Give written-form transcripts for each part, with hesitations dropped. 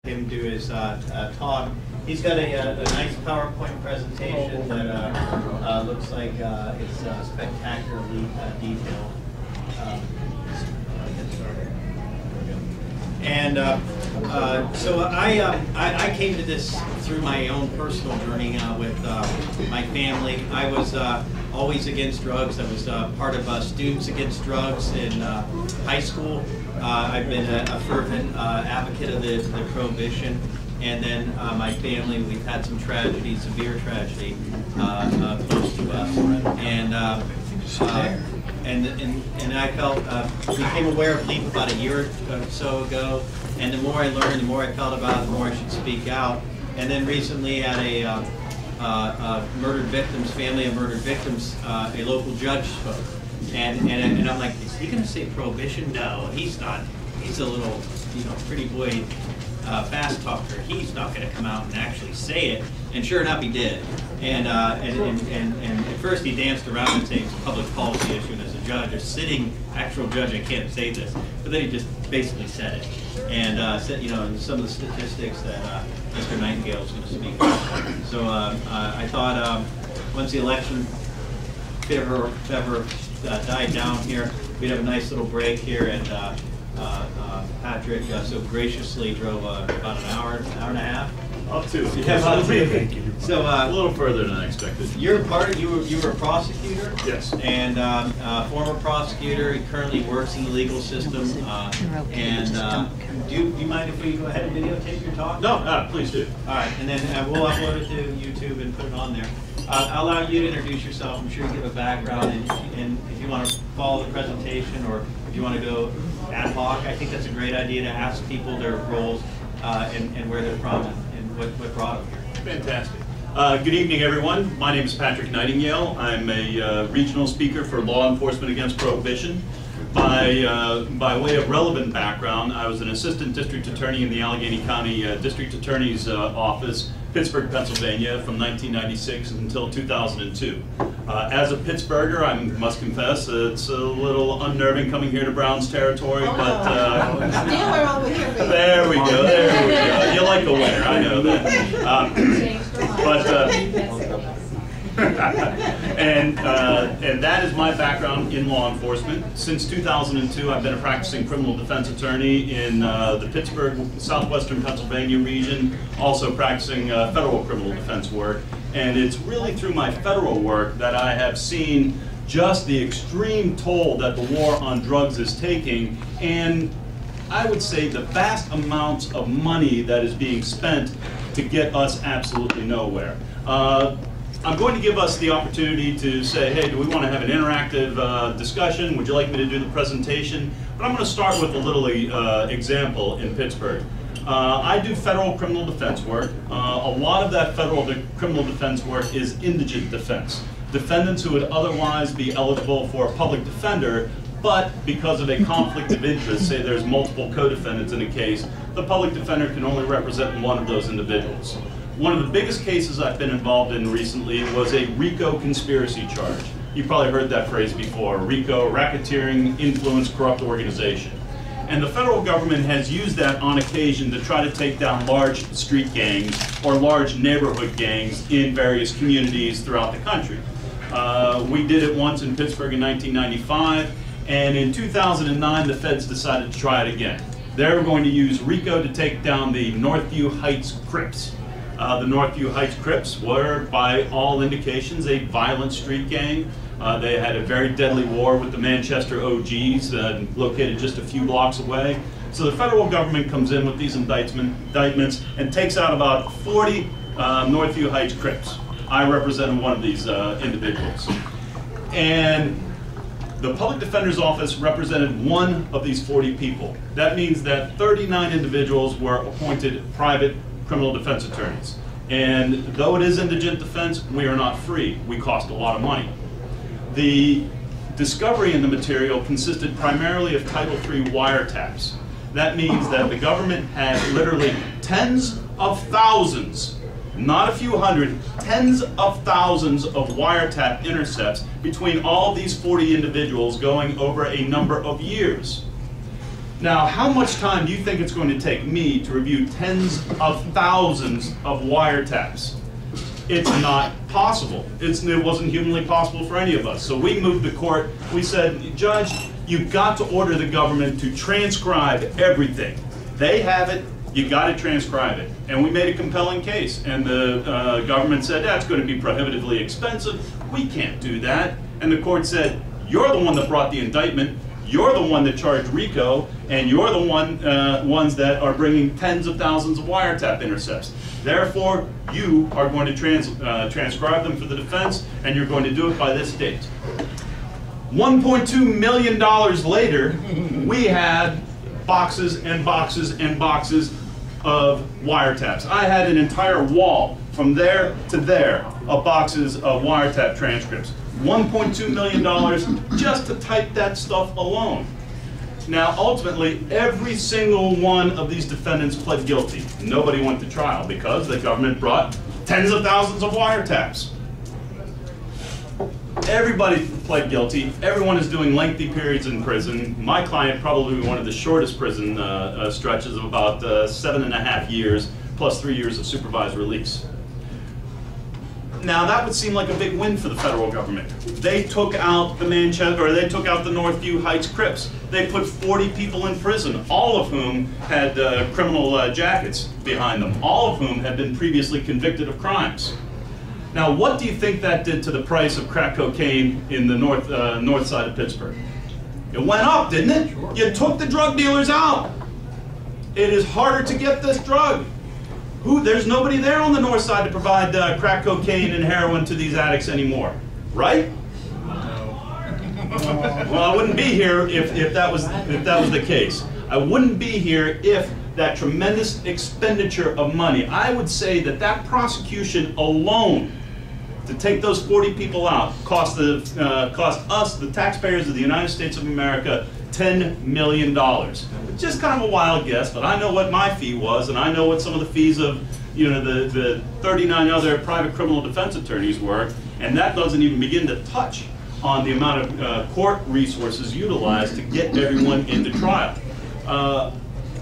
him do his talk. He's got a nice PowerPoint presentation that looks like it's spectacularly detailed. And so I came to this through my own personal journey with my family. I was always against drugs. I was part of Students Against Drugs in high school. I've been a fervent advocate of the Prohibition. And then my family, we've had some tragedy, severe tragedy, close to us. And I felt, became aware of LEAP about a year or so ago, and the more I learned, the more I felt about it, the more I should speak out. And then recently at a murdered victims, family of murdered victims, a local judge spoke. And I'm like, is he going to say Prohibition? No, he's not. He's a little, pretty boy fast talker. He's not going to come out and actually say it. And sure enough, he did. And at first he danced around and saying it's a public policy issue, and as a judge, a sitting actual judge, I can't say this. But then he just basically said it. And said, and some of the statistics that Mr. Nightingale is going to speak about. So I thought once the election fever died down here, we'd have a nice little break here, and Patrick so graciously drove about an hour and a half. Up to. Yeah, about two. So a little further than I expected. You're you were a prosecutor. Yes. And former prosecutor. He currently works in the legal system. Do you mind if we go ahead and videotape your talk? No, please do. All right, and then we'll upload it to YouTube and put it on there. I'll allow you to introduce yourself. I'm sure you give a background, and if you want to follow the presentation, or if you want to go ad hoc, I think that's a great idea to ask people their roles and where they're from and what brought them here. Fantastic. Good evening, everyone. My name is Patrick Nightingale. I'm a regional speaker for Law Enforcement Against Prohibition. By way of relevant background, I was an assistant district attorney in the Allegheny County District Attorney's Office, Pittsburgh, Pennsylvania, from 1996 until 2002. As a Pittsburgher, I must confess, it's a little unnerving coming here to Brown's territory, but over here, baby. There we go. You like a winner, I know that. And that is my background in law enforcement. Since 2002, I've been a practicing criminal defense attorney in the Pittsburgh, southwestern Pennsylvania region, also practicing federal criminal defense work. And it's really through my federal work that I have seen just the extreme toll that the war on drugs is taking, and I would say the vast amounts of money that is being spent to get us absolutely nowhere. I'm going to give us the opportunity to say, hey, do we want to have an interactive discussion? Would you like me to do the presentation? But I'm going to start with a little example in Pittsburgh. I do federal criminal defense work. A lot of that federal criminal defense work is indigent defense. Defendants who would otherwise be eligible for a public defender, but because of a conflict of interest, say there's multiple co-defendants in a case, the public defender can only represent one of those individuals. One of the biggest cases I've been involved in recently was a RICO conspiracy charge. You've probably heard that phrase before, RICO, Racketeering Influence Corrupt Organization. And the federal government has used that on occasion to try to take down large street gangs or large neighborhood gangs in various communities throughout the country. We did it once in Pittsburgh in 1995, and in 2009 the feds decided to try it again. They were going to use RICO to take down the Northview Heights Crips. The Northview Heights Crips were, by all indications, a violent street gang. They had a very deadly war with the Manchester OGs, located just a few blocks away. So the federal government comes in with these indictments and takes out about 40 Northview Heights Crips. I represented one of these individuals. And the public defender's office represented one of these 40 people. That means that 39 individuals were appointed private criminal defense attorneys. And though it is indigent defense, we are not free. We cost a lot of money. The discovery in the material consisted primarily of Title III wiretaps. That means that the government had literally tens of thousands, not a few hundred, tens of thousands of wiretap intercepts between all these 40 individuals going over a number of years. Now, how much time do you think it's going to take me to review tens of thousands of wiretaps? It's not possible. It wasn't humanly possible for any of us. So we moved to court. We said, Judge, you've got to order the government to transcribe everything. They have it. You got to transcribe it. And we made a compelling case. And the government said, that's going to be prohibitively expensive. We can't do that. And the court said, you're the one that brought the indictment. You're the one that charged RICO. And you're the ones that are bringing tens of thousands of wiretap intercepts. Therefore, you are going to transcribe them for the defense, and you're going to do it by this date. $1.2 million later, we had boxes and boxes and boxes of wiretaps. I had an entire wall from there to there of boxes of wiretap transcripts. $1.2 million just to type that stuff alone. Now, ultimately, every single one of these defendants pled guilty. Nobody went to trial because the government brought tens of thousands of wiretaps. Everybody pled guilty. Everyone is doing lengthy periods in prison. My client probably one of the shortest prison stretches of about 7.5 years, plus 3 years of supervised release. Now that would seem like a big win for the federal government. They took out the they took out the Northview Heights Crips. They put 40 people in prison, all of whom had criminal jackets behind them, all of whom had been previously convicted of crimes. Now, what do you think that did to the price of crack cocaine in the north side of Pittsburgh? It went up, didn't it? Sure. You took the drug dealers out. It is harder to get this drug. There's nobody there on the north side to provide crack cocaine and heroin to these addicts anymore, right? Well, I wouldn't be here if that was the case. I wouldn't be here if that tremendous expenditure of money. I would say that prosecution alone, to take those 40 people out, cost us, the taxpayers of the United States of America, $10 million. It's just kind of a wild guess, but I know what my fee was, and I know what some of the fees of the 39 other private criminal defense attorneys were, and that doesn't even begin to touch on the amount of court resources utilized to get everyone into trial.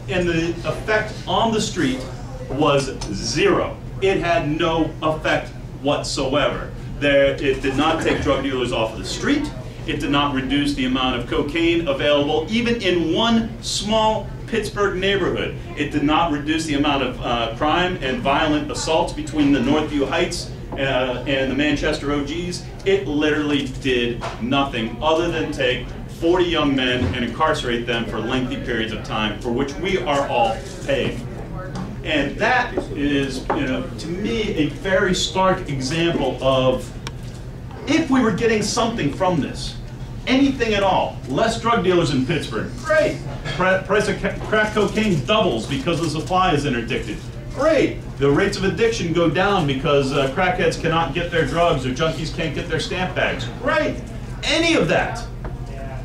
And the effect on the street was zero. It had no effect whatsoever. It did not take drug dealers off of the street. It did not reduce the amount of cocaine available, even in one small Pittsburgh neighborhood. It did not reduce the amount of crime and violent assaults between the Northview Heights and the Manchester OGs. It literally did nothing other than take 40 young men and incarcerate them for lengthy periods of time, for which we are all paying. And that is, to me, a very stark example of, if we were getting something from this, anything at all, less drug dealers in Pittsburgh, great. Price of crack cocaine doubles because the supply is interdicted. Great. The rates of addiction go down because crackheads cannot get their drugs or junkies can't get their stamp bags. Great. Any of that.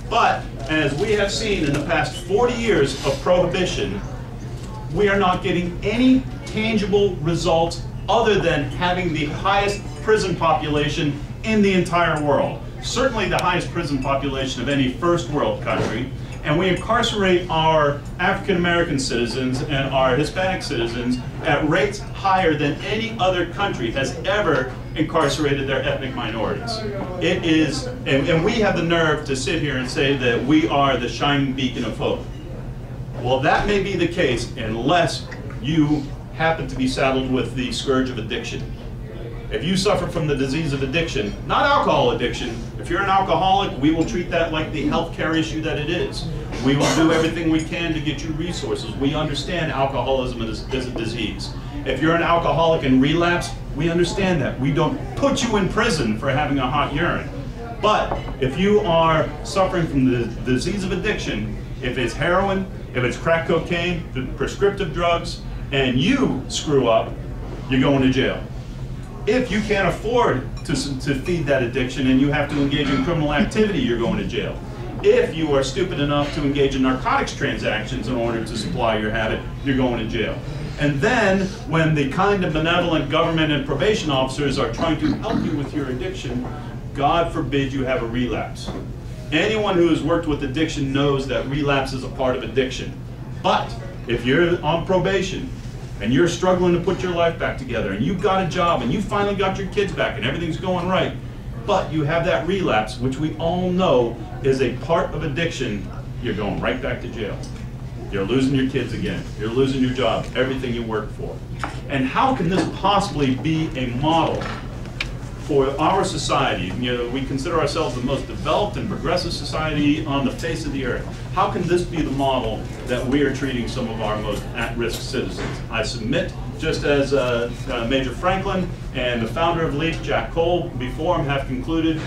But as we have seen in the past 40 years of prohibition, we are not getting any tangible results other than having the highest prison population in the entire world. Certainly the highest prison population of any first world country. And we incarcerate our African American citizens and our Hispanic citizens at rates higher than any other country has ever incarcerated their ethnic minorities. It is, and we have the nerve to sit here and say that we are the shining beacon of hope. Well, that may be the case unless you happen to be saddled with the scourge of addiction. If you suffer from the disease of addiction, not alcohol addiction, if you're an alcoholic, we will treat that like the healthcare issue that it is. We will do everything we can to get you resources. We understand alcoholism is a disease. If you're an alcoholic and relapse, we understand that. We don't put you in prison for having a hot urine. But if you are suffering from the disease of addiction, if it's heroin, if it's crack cocaine, the prescriptive drugs, and you screw up, you're going to jail. If you can't afford to feed that addiction and you have to engage in criminal activity, you're going to jail. If you are stupid enough to engage in narcotics transactions in order to supply your habit, you're going to jail. And then, when the kind of benevolent government and probation officers are trying to help you with your addiction, God forbid you have a relapse. Anyone who has worked with addiction knows that relapse is a part of addiction. But if you're on probation and you're struggling to put your life back together and you've got a job and you finally got your kids back and everything's going right, but you have that relapse, which we all know is a part of addiction, you're going right back to jail. You're losing your kids again. You're losing your job, everything you work for. And how can this possibly be a model for our society? You know, we consider ourselves the most developed and progressive society on the face of the earth. How can this be the model that we are treating some of our most at-risk citizens? I submit, just as Major Franklin and the founder of LEAP, Jack Cole, before him have concluded,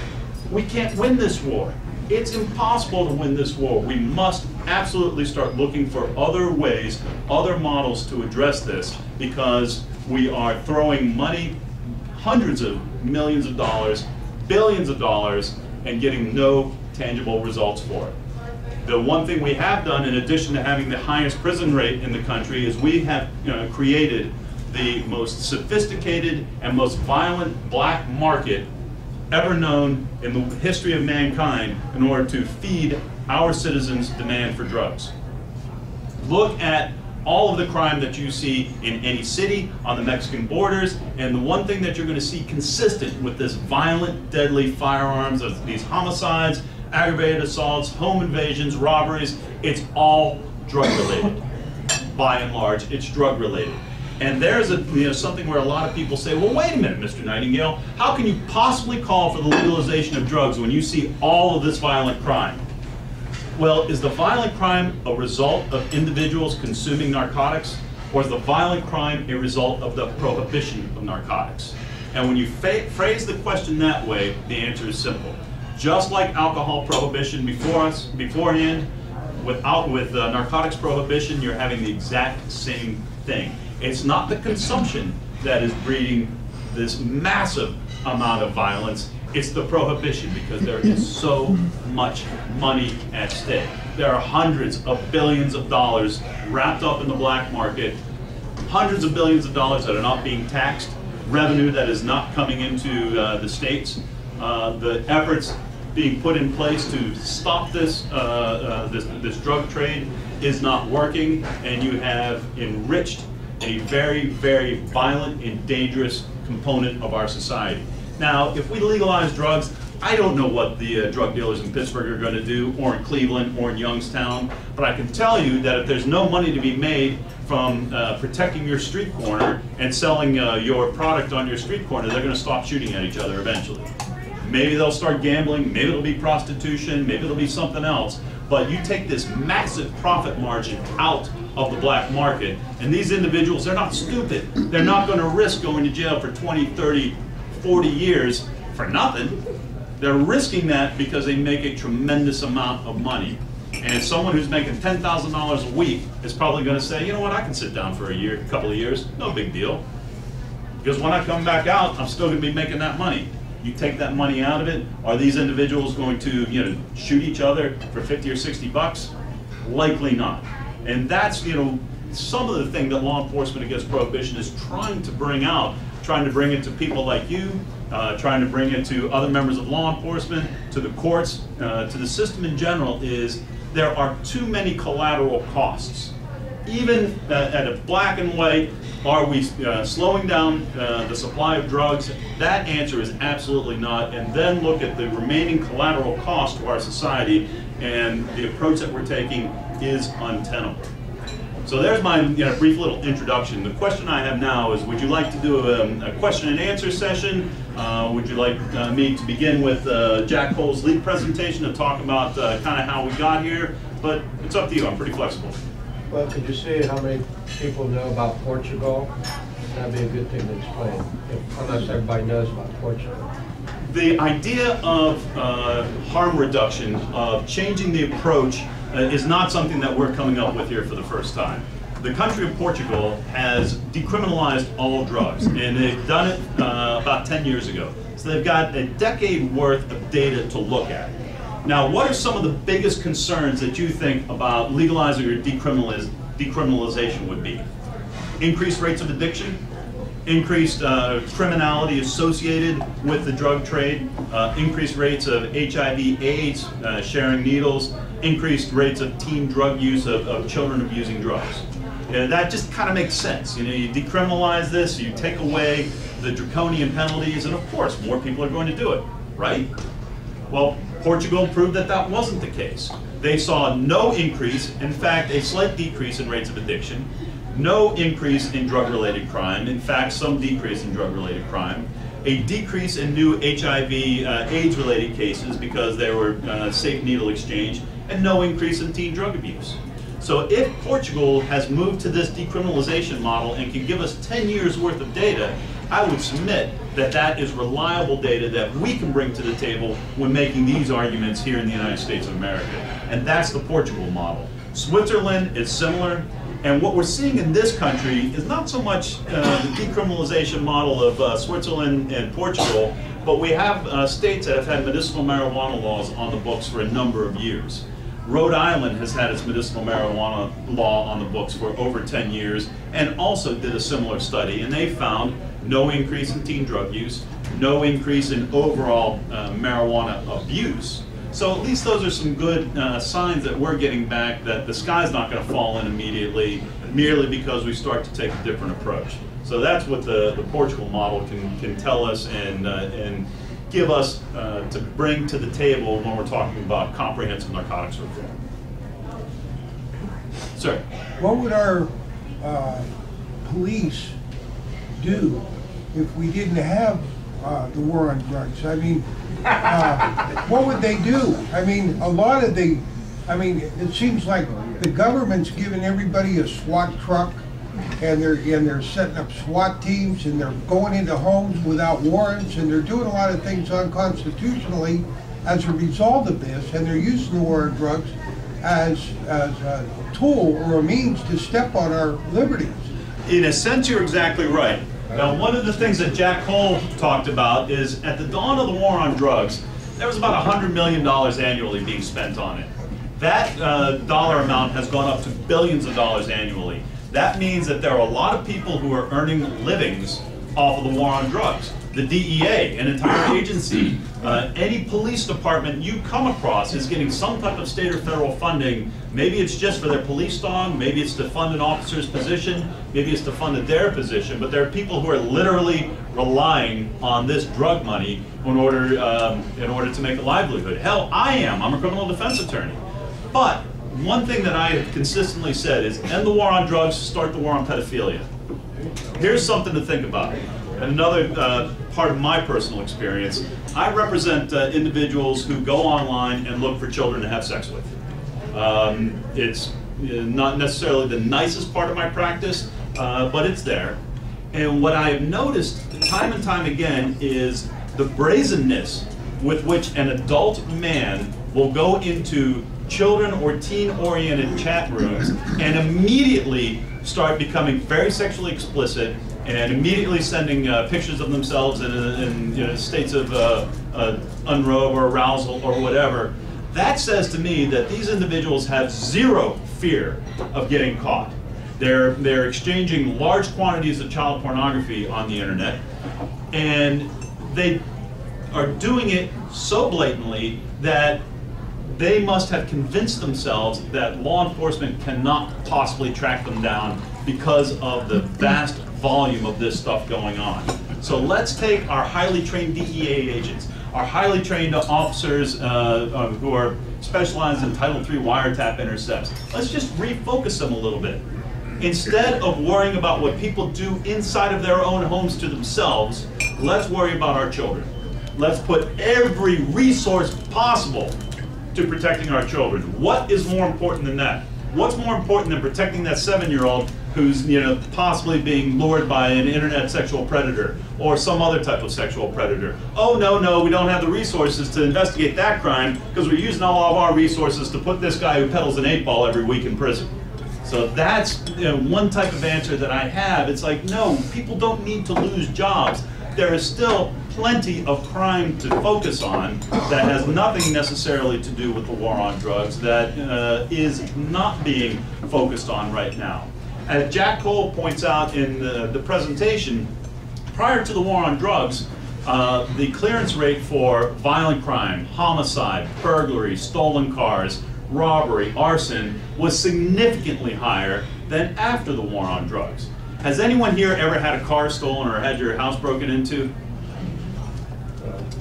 we can't win this war. It's impossible to win this war. We must absolutely start looking for other ways, other models to address this, because we are throwing money, hundreds of millions of dollars, billions of dollars, and getting no tangible results for it. The one thing we have done, in addition to having the highest prison rate in the country, is we have created the most sophisticated and most violent black market ever known in the history of mankind in order to feed our citizens' demand for drugs. Look at all of the crime that you see in any city, on the Mexican borders, and the one thing that you're going to see consistent with this violent, deadly firearms, of these homicides, aggravated assaults, home invasions, robberies, it's all drug-related. By and large, it's drug-related. And there's something where a lot of people say, well, wait a minute, Mr. Nightingale, how can you possibly call for the legalization of drugs when you see all of this violent crime? Well, is the violent crime a result of individuals consuming narcotics, or is the violent crime a result of the prohibition of narcotics? And when you phrase the question that way, the answer is simple. Just like alcohol prohibition beforehand, with narcotics prohibition, you're having the exact same thing. It's not the consumption that is breeding this massive amount of violence. It's the prohibition, because there is so much money at stake. There are hundreds of billions of dollars wrapped up in the black market, hundreds of billions of dollars that are not being taxed, revenue that is not coming into the states. The efforts being put in place to stop this drug trade is not working, and you have enriched a very, very violent and dangerous component of our society. Now, if we legalize drugs, I don't know what the drug dealers in Pittsburgh are going to do, or in Cleveland, or in Youngstown, but I can tell you that if there's no money to be made from protecting your street corner and selling your product on your street corner, they're going to stop shooting at each other eventually. Maybe they'll start gambling, maybe it'll be prostitution, maybe it'll be something else, but you take this massive profit margin out of the black market, and these individuals, they're not stupid. They're not going to risk going to jail for 20, 30, 40 years for nothing. They're risking that because they make a tremendous amount of money. And someone who's making $10,000 a week is probably going to say, you know what, I can sit down for a couple of years, no big deal. Because when I come back out, I'm still going to be making that money. You take that money out of it, are these individuals going to shoot each other for 50 or 60 bucks? Likely not. And that's some of the thing that law enforcement against prohibition is trying to bring out, trying to bring it to people like you, trying to bring it to other members of law enforcement, to the courts, to the system in general, is there are too many collateral costs. Even at a black and white, are we slowing down the supply of drugs? That answer is absolutely not. And then look at the remaining collateral cost to our society, and the approach that we're taking is untenable. So there's my brief little introduction. The question I have now is, would you like to do a question and answer session? Would you like me to begin with Jack Cole's lead presentation and talk about kind of how we got here? But it's up to you, I'm pretty flexible. Well, could you see how many people know about Portugal? That'd be a good thing to explain, unless everybody knows about Portugal. The idea of harm reduction, of changing the approach, is not something that we're coming up with here for the first time. The country of Portugal has decriminalized all drugs, and they've done it about 10 years ago. So they've got a decade worth of data to look at. Now, what are some of the biggest concerns that you think about legalizing or decriminalization would be? Increased rates of addiction, increased criminality associated with the drug trade, increased rates of HIV/AIDS, sharing needles, increased rates of teen drug use of children abusing drugs. That just kind of makes sense. You know, you decriminalize this, you take away the draconian penalties, and of course, more people are going to do it, right? Well, Portugal proved that that wasn't the case. They saw no increase, in fact, a slight decrease in rates of addiction, no increase in drug-related crime, in fact, some decrease in drug-related crime, a decrease in new HIV, AIDS-related cases because there were safe needle exchange, and no increase in teen drug abuse. So if Portugal has moved to this decriminalization model and can give us 10 years worth of data, I would submit that that is reliable data that we can bring to the table when making these arguments here in the United States of America. And that's the Portugal model. Switzerland is similar. And what we're seeing in this country is not so much the decriminalization model of Switzerland and Portugal, but we have states that have had medicinal marijuana laws on the books for a number of years. Rhode Island has had its medicinal marijuana law on the books for over 10 years and also did a similar study, and they found no increase in teen drug use, no increase in overall marijuana abuse. So at least those are some good signs that we're getting back that the sky's not going to fall in immediately merely because we start to take a different approach. So that's what the Portugal model can tell us and give us to bring to the table when we're talking about comprehensive narcotics reform. Sir? What would our police do if we didn't have the war on drugs? I mean, what would they do? I mean, it seems like the government's giving everybody a SWAT truck, and they're setting up SWAT teams, and they're going into homes without warrants, and they're doing a lot of things unconstitutionally as a result of this, and they're using the war on drugs as a tool or a means to step on our liberties. In a sense, you're exactly right. Now, one of the things that Jack Cole talked about is at the dawn of the war on drugs, there was about $100 million annually being spent on it. That dollar amount has gone up to billions of dollars annually. That means that there are a lot of people who are earning livings off of the war on drugs. The DEA, an entire agency, any police department you come across is getting some type of state or federal funding. Maybe it's just for their police dog, maybe it's to fund an officer's position, maybe it's to fund their position, but there are people who are literally relying on this drug money in order to make a livelihood. Hell, I'm a criminal defense attorney. But one thing that I have consistently said is end the war on drugs, start the war on pedophilia. Here's something to think about. Another part of my personal experience, I represent individuals who go online and look for children to have sex with. It's not necessarily the nicest part of my practice, but it's there. And what I have noticed time and time again is the brazenness with which an adult man will go into children or teen-oriented chat rooms and immediately start becoming very sexually explicit and immediately sending pictures of themselves in states of unrobe or arousal or whatever. That says to me that these individuals have zero fear of getting caught. They're exchanging large quantities of child pornography on the internet, and they are doing it so blatantly that they must have convinced themselves that law enforcement cannot possibly track them down because of the vast volume of this stuff going on. So let's take our highly trained DEA agents, our highly trained officers who are specialized in Title III wiretap intercepts. Let's just refocus them a little bit. Instead of worrying about what people do inside of their own homes to themselves, let's worry about our children. Let's put every resource possible to protecting our children. What is more important than that? What's more important than protecting that 7-year-old who's possibly being lured by an internet sexual predator or some other type of sexual predator? Oh, no, we don't have the resources to investigate that crime because we're using all of our resources to put this guy who peddles an 8-ball every week in prison. So that's one type of answer that I have. It's like, no, people don't need to lose jobs. There is still plenty of crime to focus on that has nothing necessarily to do with the war on drugs that is not being focused on right now. As Jack Cole points out in the presentation, prior to the war on drugs, the clearance rate for violent crime, homicide, burglary, stolen cars, robbery, arson was significantly higher than after the war on drugs. Has anyone here ever had a car stolen or had your house broken into?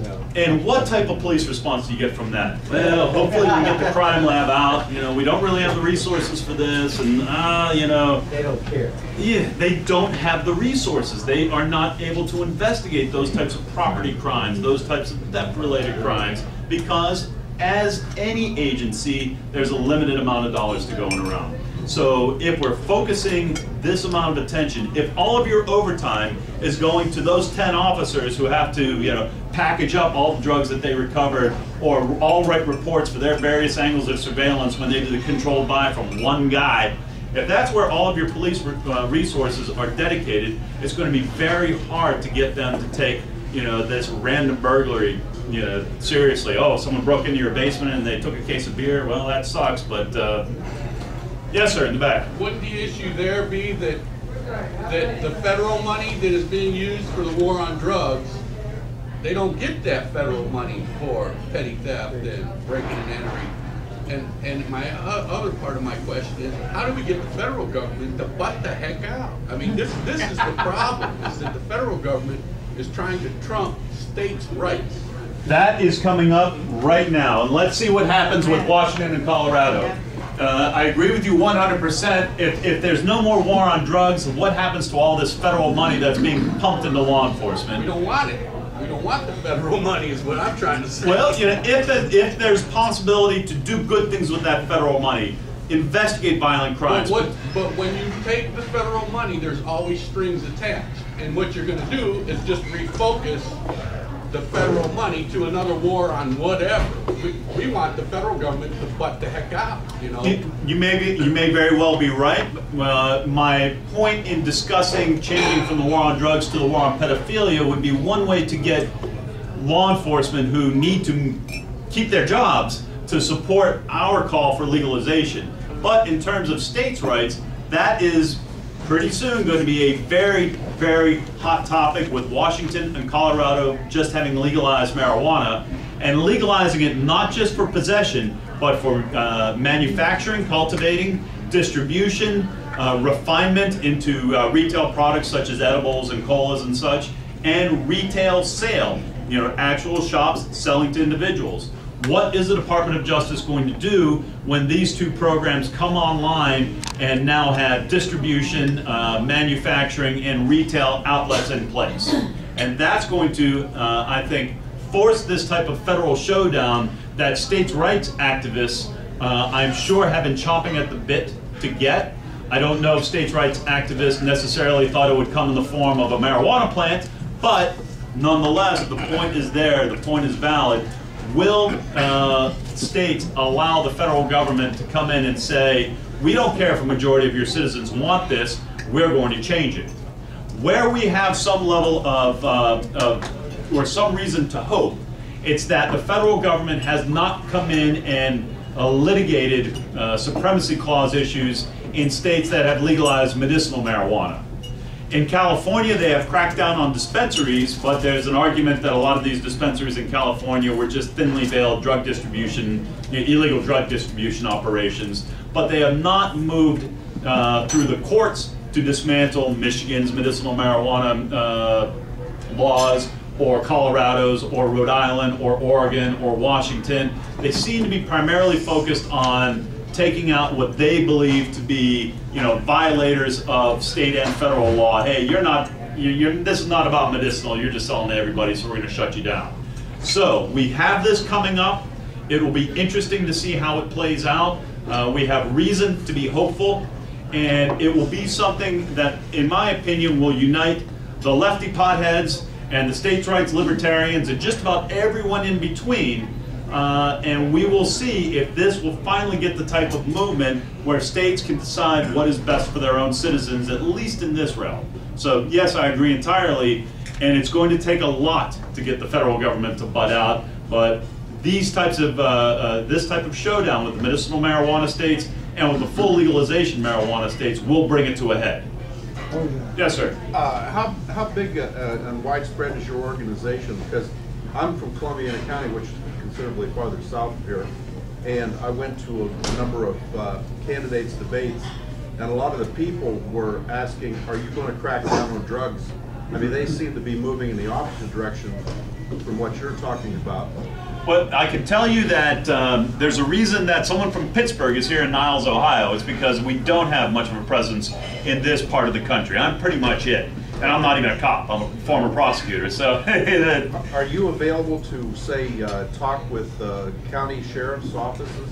No. And what type of police response do you get from that? Well, hopefully we get the crime lab out. You know, we don't really have the resources for this, and you know. They don't care. Yeah, they don't have the resources. They are not able to investigate those types of property crimes, those types of theft-related crimes, because as any agency, there's a limited amount of dollars to going around. So if we're focusing this amount of attention, if all of your overtime is going to those 10 officers who have to, you know, package up all the drugs that they recovered, or all write reports for their various angles of surveillance when they do the controlled buy from one guy, if that's where all of your police resources are dedicated, it's going to be very hard to get them to take, you know, this random burglary, you know, seriously. Oh, someone broke into your basement and they took a case of beer. Well, that sucks, but yes, sir, in the back. Wouldn't the issue there be that the federal money that is being used for the war on drugs, they don't get that federal money for petty theft and breaking and entering? And my other part of my question is, how do we get the federal government to butt the heck out? I mean, this is the problem, is that the federal government is trying to trump states' rights. That is coming up right now, and let's see what happens with Washington and Colorado. I agree with you 100%. If there's no more war on drugs, what happens to all this federal money that's being pumped into law enforcement? We don't want it. We don't want the federal money is what I'm trying to say. Well, you know, if there's possibility to do good things with that federal money, investigate violent crimes. But when you take the federal money, there's always strings attached. And what you're going to do is just refocus the federal money to another war on whatever. We want the federal government to butt the heck out, you know. You may very well be right. My point in discussing changing from the war on drugs to the war on pedophilia would be one way to get law enforcement who need to keep their jobs to support our call for legalization. But in terms of states' rights, that is pretty soon going to be a very, very hot topic, with Washington and Colorado just having legalized marijuana, and legalizing it not just for possession, but for manufacturing, cultivating, distribution, refinement into retail products such as edibles and colas and such, and retail sale, you know, actual shops selling to individuals. What is the Department of Justice going to do when these two programs come online and now have distribution, manufacturing, and retail outlets in place? And that's going to, I think, force this type of federal showdown that states' rights activists, I'm sure, have been chomping at the bit to get. I don't know if states' rights activists necessarily thought it would come in the form of a marijuana plant, but nonetheless, the point is there, the point is valid. Will states allow the federal government to come in and say, we don't care if a majority of your citizens want this, we're going to change it? Where we have some level of or some reason to hope, it's that the federal government has not come in and litigated supremacy clause issues in states that have legalized medicinal marijuana. In California, they have cracked down on dispensaries, but there's an argument that a lot of these dispensaries in California were just thinly veiled drug distribution, illegal drug distribution operations, but they have not moved through the courts to dismantle Michigan's medicinal marijuana laws, or Colorado's, or Rhode Island, or Oregon, or Washington. They seem to be primarily focused on taking out what they believe to be, you know, violators of state and federal law. Hey, this is not about medicinal, you're just selling to everybody, so we're going to shut you down. So we have this coming up. It will be interesting to see how it plays out. We have reason to be hopeful, and it will be something that, in my opinion, will unite the lefty potheads and the states' rights libertarians and just about everyone in between. And we will see if this will finally get the type of movement where states can decide what is best for their own citizens, at least in this realm. So yes, I agree entirely, and it's going to take a lot to get the federal government to butt out, but these types of, this type of showdown with the medicinal marijuana states and with the full legalization marijuana states will bring it to a head. Oh, yeah. Yes, sir. How big and widespread is your organization? Because I'm from Columbiana County, which is considerably farther south of here, and I went to a number of candidates' debates, and a lot of the people were asking, are you going to crack down on drugs? I mean, they seem to be moving in the opposite direction from what you're talking about. Well, I can tell you that there's a reason that someone from Pittsburgh is here in Niles, Ohio. It's because we don't have much of a presence in this part of the country. I'm pretty much it. And I'm not even a cop, I'm a former prosecutor, so. Are you available to, say, talk with county sheriff's offices?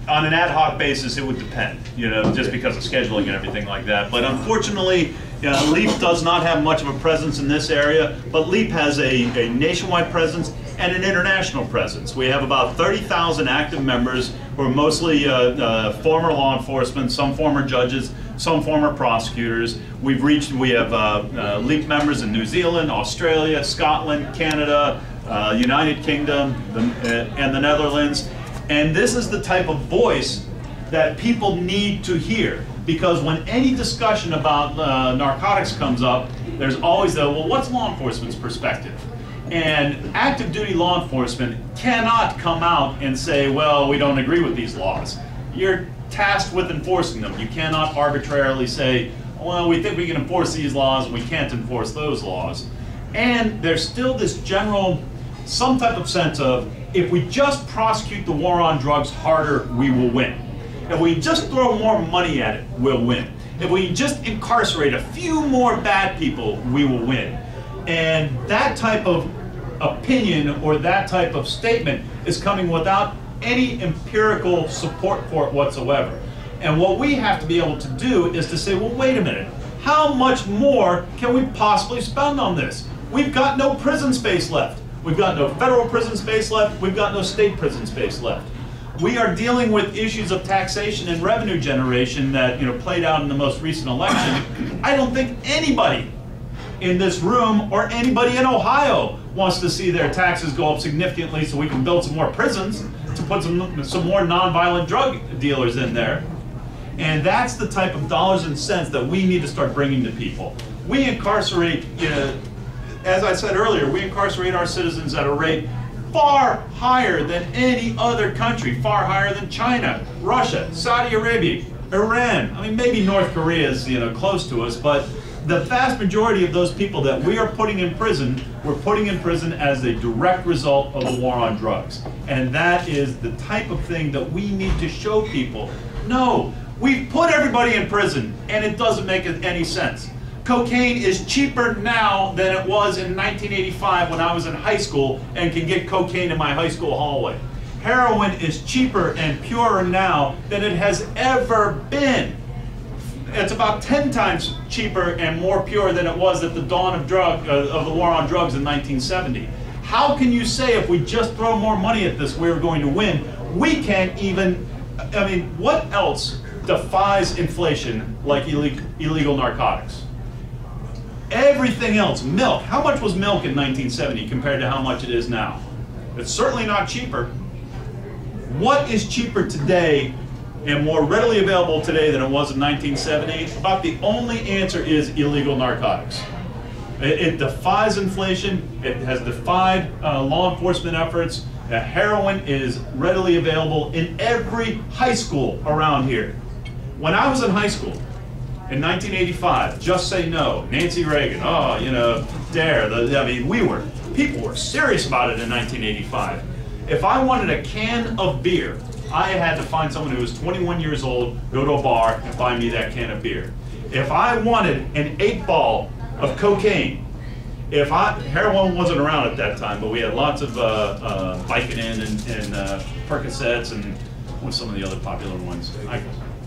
On an ad hoc basis, it would depend, you know, just because of scheduling and everything like that. But unfortunately, LEAP does not have much of a presence in this area, but LEAP has a nationwide presence and an international presence. We have about 30,000 active members who are mostly former law enforcement, some former judges, some former prosecutors. We have LEAP members in New Zealand, Australia, Scotland, Canada, United Kingdom, and the Netherlands. And this is the type of voice that people need to hear, because when any discussion about narcotics comes up, there's always the, well, what's law enforcement's perspective? And active duty law enforcement cannot come out and say, well, we don't agree with these laws. You're tasked with enforcing them. You cannot arbitrarily say, well, we think we can enforce these laws and we can't enforce those laws. And there's still this general, some type of sense of, if we just prosecute the war on drugs harder, we will win. If we just throw more money at it, we'll win. If we just incarcerate a few more bad people, we will win. And that type of opinion or that type of statement is coming without any empirical support for it whatsoever. And what we have to be able to do is to say, well, wait a minute, how much more can we possibly spend on this? We've got no prison space left. We've got no federal prison space left. We've got no state prison space left. We are dealing with issues of taxation and revenue generation that, you know, played out in the most recent election. I don't think anybody in this room or anybody in Ohio wants to see their taxes go up significantly so we can build some more prisons to put some more nonviolent drug dealers in there. And that's the type of dollars and cents that we need to start bringing to people. We incarcerate, as I said earlier, we incarcerate our citizens at a rate far higher than any other country, far higher than China, Russia, Saudi Arabia, Iran. I mean, maybe North Korea is, close to us, but the vast majority of those people that we are putting in prison, we're putting in prison as a direct result of the war on drugs. And that is the type of thing that we need to show people. No, we've put everybody in prison, and it doesn't make any sense. Cocaine is cheaper now than it was in 1985 when I was in high school and can get cocaine in my high school hallway. Heroin is cheaper and purer now than it has ever been. It's about 10 times cheaper and more pure than it was at the dawn of the war on drugs in 1970. How can you say if we just throw more money at this, we're going to win? We can't even, what else defies inflation like illegal narcotics? Everything else, milk. How much was milk in 1970 compared to how much it is now? It's certainly not cheaper. What is cheaper today and more readily available today than it was in 1970? About the only answer is illegal narcotics. It defies inflation. It has defied law enforcement efforts. Heroin is readily available in every high school around here. When I was in high school, in 1985, Just Say No, Nancy Reagan, DARE, people were serious about it in 1985. If I wanted a can of beer, I had to find someone who was 21 years old, go to a bar, and buy me that can of beer. If I wanted an 8-ball of cocaine, heroin wasn't around at that time, but we had lots of Vicodin and Percocets and what's some of the other popular ones?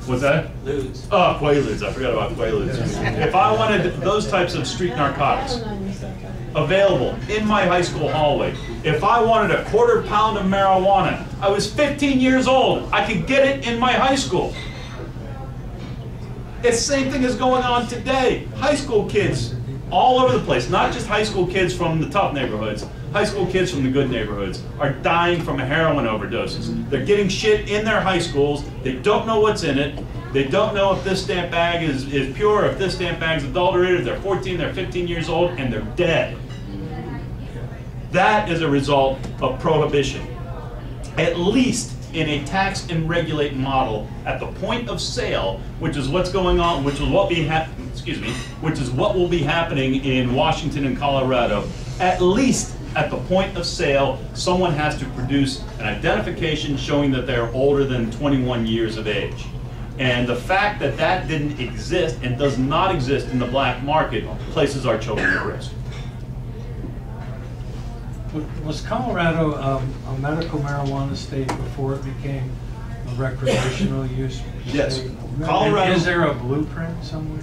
What's that? Ludes. Oh, Quaaludes. I forgot about Quaaludes. If I wanted those types of street narcotics available in my high school hallway, if I wanted a quarter pound of marijuana, I was 15 years old. I could get it in my high school. It's the same thing is going on today. High school kids all over the place, not just high school kids from the tough neighborhoods, high school kids from the good neighborhoods are dying from heroin overdoses. They're getting shit in their high schools, they don't know what's in it, They don't know if this stamp bag is pure, if this stamp bag is adulterated. They're 14, they're 15 years old, and they're dead. That is a result of prohibition. At least in a tax and regulate model at the point of sale, which is what's going on, which is what will be happening in Washington and Colorado. At least at the point of sale, someone has to produce an identification showing that they're older than 21 years of age. And the fact that that didn't exist and does not exist in the black market places our children at risk. Was Colorado a medical marijuana state before it became a recreational use Yes. state? Colorado, Is there a blueprint somewhere?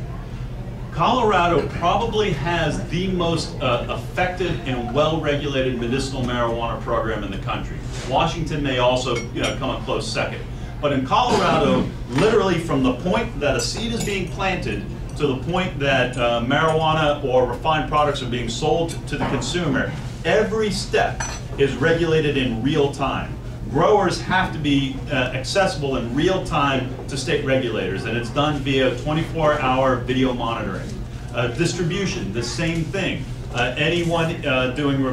Colorado probably has the most effective and well-regulated medicinal marijuana program in the country. Washington may also come a close second. But in Colorado, literally from the point that a seed is being planted to the point that marijuana or refined products are being sold to the consumer, every step is regulated in real time. Growers have to be accessible in real time to state regulators, and it's done via 24-hour video monitoring. Distribution, the same thing. Anyone doing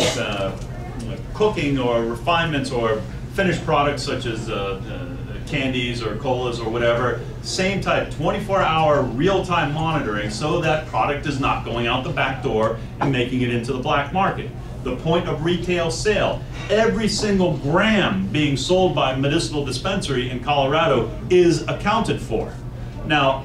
cooking or refinements or finished products such as candies or colas or whatever, same type, 24-hour real-time monitoring so that product is not going out the back door and making it into the black market. The point of retail sale, every single gram being sold by a medicinal dispensary in Colorado is accounted for. Now,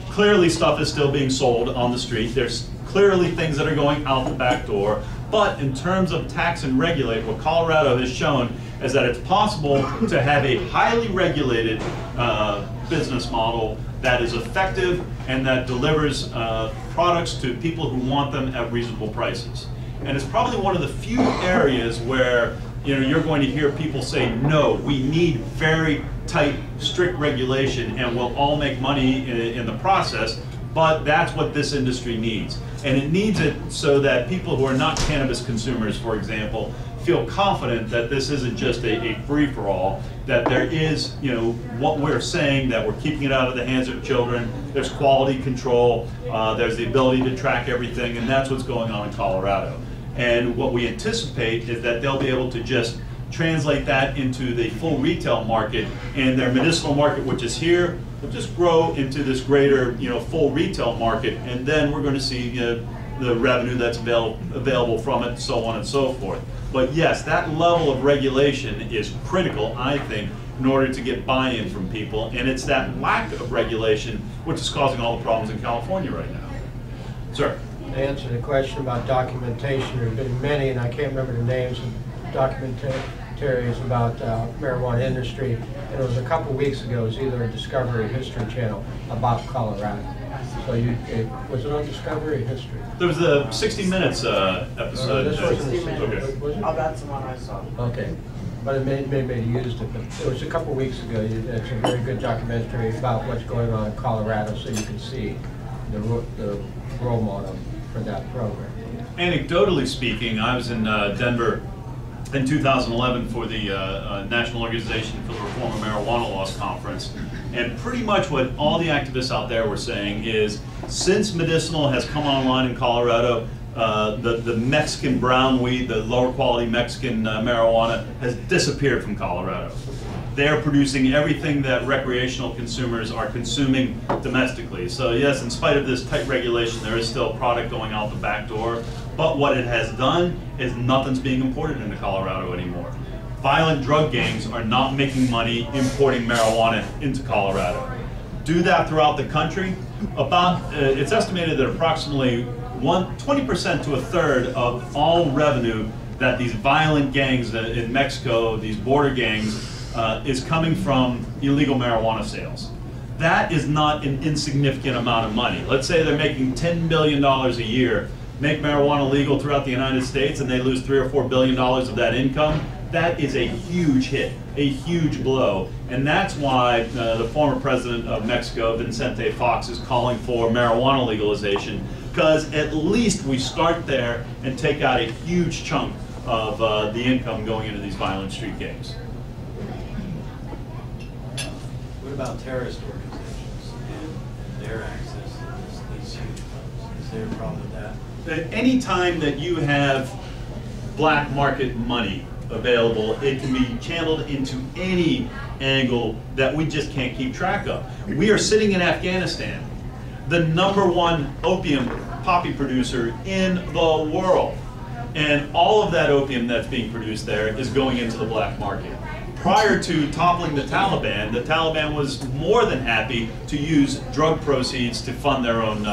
clearly stuff is still being sold on the street. There's clearly things that are going out the back door, but in terms of tax and regulate, what Colorado has shown is that it's possible to have a highly regulated business model that is effective and that delivers products to people who want them at reasonable prices. And it's probably one of the few areas where you're going to hear people say, no, we need very tight, strict regulation and we'll all make money in the process, but that's what this industry needs. And it needs it so that people who are not cannabis consumers, for example, feel confident that this isn't just a free-for-all, that there is, what we're saying, that we're keeping it out of the hands of children, there's quality control, there's the ability to track everything, and that's what's going on in Colorado. And what we anticipate is that they'll be able to just translate that into the full retail market, and their medicinal market, which is here, will just grow into this greater, full retail market, and then we're going to see the revenue that's available from it, so on and so forth. But yes, that level of regulation is critical, I think, in order to get buy-in from people, and it's that lack of regulation which is causing all the problems in California right now. Sir? To answer the question about documentation, there have been many, and I can't remember the names of documentaries about marijuana industry, and it was a couple weeks ago, it was either a Discovery or History Channel about Colorado. So was it on Discovery or History? There was the 60 Minutes episode. This wasn't the same. Okay. Was it? Oh, that's the one I saw. Okay. But it may have used it, but it was a couple weeks ago. It's a very good documentary about what's going on in Colorado, so you can see the role model for that program. Anecdotally speaking, I was in Denver in 2011 for the National Organization for the Reform of Marijuana Laws Conference, and pretty much what all the activists out there were saying is, since medicinal has come online in Colorado, the Mexican brown weed, the lower quality Mexican marijuana has disappeared from Colorado. They're producing everything that recreational consumers are consuming domestically. So yes, in spite of this tight regulation, there is still product going out the back door, but what it has done is nothing's being imported into Colorado anymore. Violent drug gangs are not making money importing marijuana into Colorado. Do that throughout the country. It's estimated that approximately 20% to a third of all revenue that these violent gangs in Mexico, these border gangs, is coming from illegal marijuana sales. That is not an insignificant amount of money. Let's say they're making $10 billion a year, make marijuana legal throughout the United States, and they lose $3 or $4 billion of that income. That is a huge hit, a huge blow. And that's why the former president of Mexico, Vicente Fox, is calling for marijuana legalization, because at least we start there and take out a huge chunk of the income going into these violent street gangs. What about terrorist organizations? their access to these huge funds? Is there a problem with that? Any time that you have black market money available, it can be channeled into any angle that we just can't keep track of. We are sitting in Afghanistan, the #1 opium poppy producer in the world. And all of that opium that's being produced there is going into the black market. Prior to toppling the Taliban was more than happy to use drug proceeds to fund their own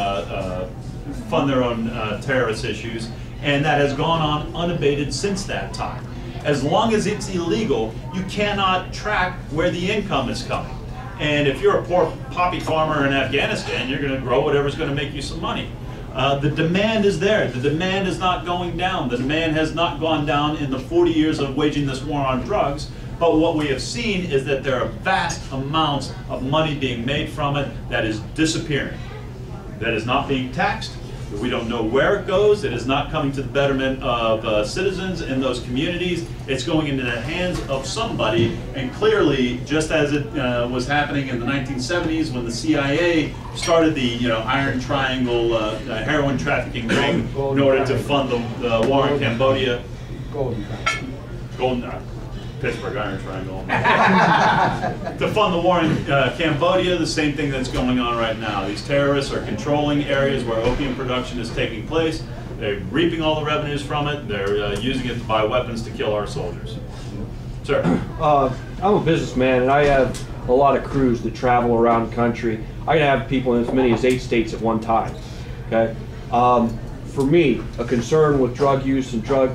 terrorist issues, and that has gone on unabated since that time. As long as it's illegal, you cannot track where the income is coming. And if you're a poor poppy farmer in Afghanistan, you're going to grow whatever's going to make you some money. The demand is there. The demand is not going down. The demand has not gone down in the 40 years of waging this war on drugs. But what we have seen is that there are vast amounts of money being made from it that is disappearing, that is not being taxed. We don't know where it goes. It is not coming to the betterment of citizens in those communities. It's going into the hands of somebody, and clearly, just as it was happening in the 1970s when the CIA started the Iron Triangle heroin trafficking ring in order to fund the war in Cambodia. Golden Pittsburgh Iron Triangle. To fund the war in Cambodia, the same thing that's going on right now. These terrorists are controlling areas where opium production is taking place. They're reaping all the revenues from it. They're using it to buy weapons to kill our soldiers. Sir? I'm a businessman, and I have a lot of crews that travel around the country. I can have people in as many as 8 states at one time. Okay. For me, a concern with drug use and drug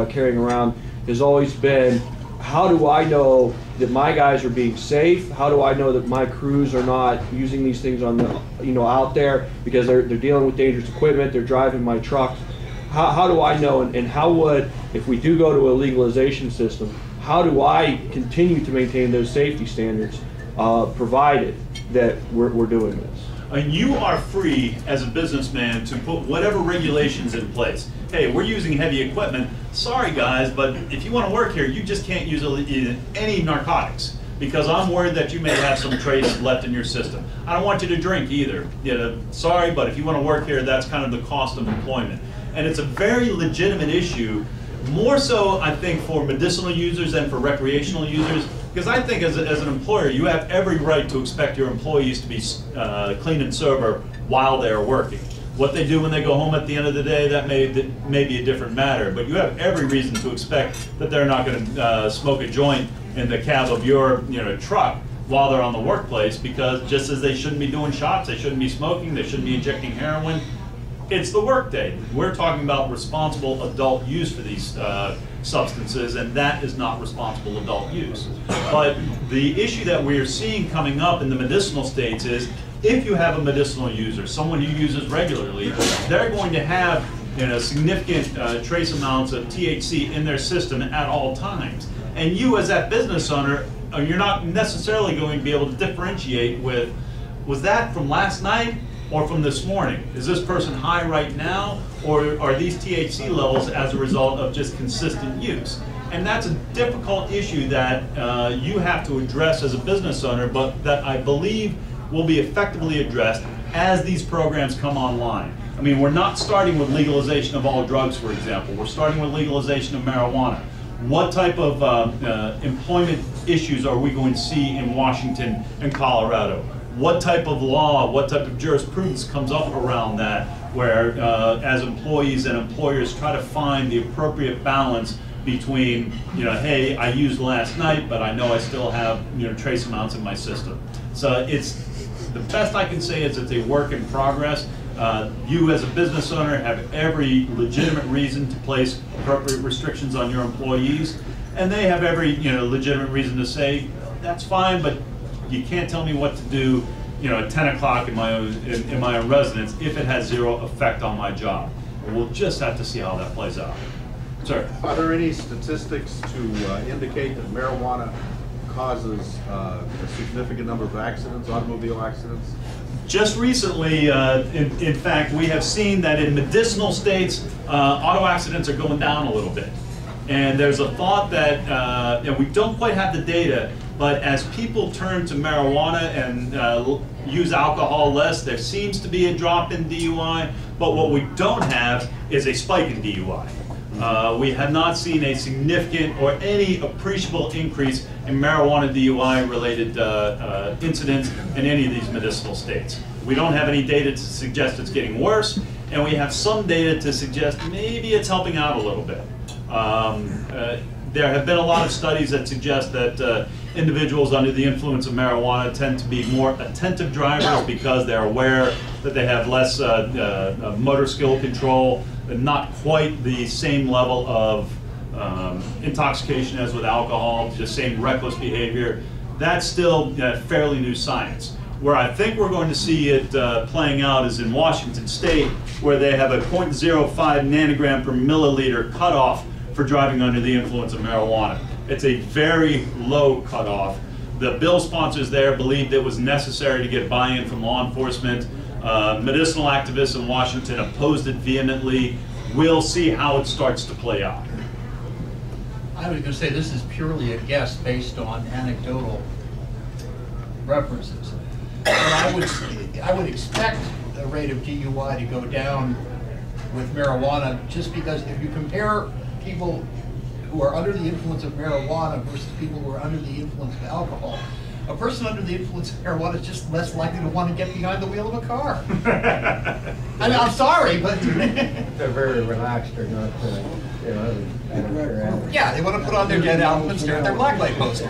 carrying around has always been, how do I know that my guys are being safe? How do I know that my crews are not using these things on the, out there, because they're dealing with dangerous equipment, they're driving my trucks? How do I know, and how would, if we do go to a legalization system, how do I continue to maintain those safety standards, provided that we're doing this? And you are free as a businessman to put whatever regulations in place. Hey, we're using heavy equipment. Sorry guys, but if you want to work here, you just can't use any narcotics, because I'm worried that you may have some trace left in your system. I don't want you to drink either. Sorry, but if you want to work here, that's kind of the cost of employment. And it's a very legitimate issue, more so I think for medicinal users than for recreational users, because I think as an employer, you have every right to expect your employees to be clean and sober while they're working. What they do when they go home at the end of the day, that may be a different matter, but you have every reason to expect that they're not going to smoke a joint in the cab of your truck while they're on the workplace, because just as they shouldn't be doing shots, they shouldn't be smoking, they shouldn't be injecting heroin. It's the workday. We're talking about responsible adult use for these substances, and that is not responsible adult use. But the issue that we're seeing coming up in the medicinal states is, if you have a medicinal user, someone who uses regularly, they're going to have significant trace amounts of THC in their system at all times. And you as that business owner, you're not necessarily going to be able to differentiate with, was that from last night or from this morning? Is this person high right now, or are these THC levels as a result of just consistent use? And that's a difficult issue that you have to address as a business owner, but that I believe will be effectively addressed as these programs come online. I mean, we're not starting with legalization of all drugs, for example. We're starting with legalization of marijuana. What type of employment issues are we going to see in Washington and Colorado? What type of law, what type of jurisprudence comes up around that, where as employees and employers try to find the appropriate balance between, hey, I used last night, but I know I still have trace amounts in my system. So it's, the best I can say is it's a work in progress. You as a business owner have every legitimate reason to place appropriate restrictions on your employees, and they have every legitimate reason to say, that's fine, but you can't tell me what to do at 10 o'clock in my own residence if it has zero effect on my job. We'll just have to see how that plays out. Sir? Are there any statistics to indicate that marijuana causes a significant number of accidents, automobile accidents? Just recently, in fact, we have seen that in medicinal states, auto accidents are going down a little bit. And there's a thought that, we don't quite have the data, but as people turn to marijuana and use alcohol less. There seems to be a drop in DUI, but what we don't have is a spike in DUI. We have not seen a significant or any appreciable increase in marijuana DUI related incidents in any of these medicinal states. We don't have any data to suggest it's getting worse, and we have some data to suggest maybe it's helping out a little bit. There have been a lot of studies that suggest that individuals under the influence of marijuana tend to be more attentive drivers because they're aware that they have less motor skill control, and not quite the same level of intoxication as with alcohol, the same reckless behavior. That's still fairly new science. Where I think we're going to see it playing out is in Washington State, where they have a 0.05 nanogram per milliliter cutoff for driving under the influence of marijuana. It's a very low cutoff. The bill sponsors there believed it was necessary to get buy-in from law enforcement. Medicinal activists in Washington opposed it vehemently. We'll see how it starts to play out. I was going to say this is purely a guess based on anecdotal references. But I would expect the rate of DUI to go down with marijuana, just because if you compare people who are under the influence of marijuana versus people who are under the influence of alcohol, a person under the influence of marijuana is just less likely to want to get behind the wheel of a car. I mean, I'm sorry, but They're very relaxed or not, yeah, they want to put on their dead album and stare at their blacklight poster.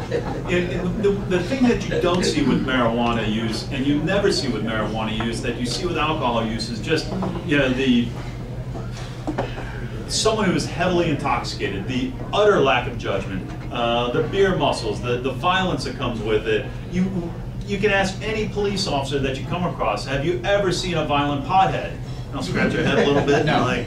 The thing that you don't see with marijuana use, and you never see with marijuana use, that you see with alcohol use, is just, you know, someone who is heavily intoxicated, the utter lack of judgment, the beer muscles, the violence that comes with it. You can ask any police officer that you come across, have you ever seen a violent pothead? I'll scratch your head a little bit. No. Like,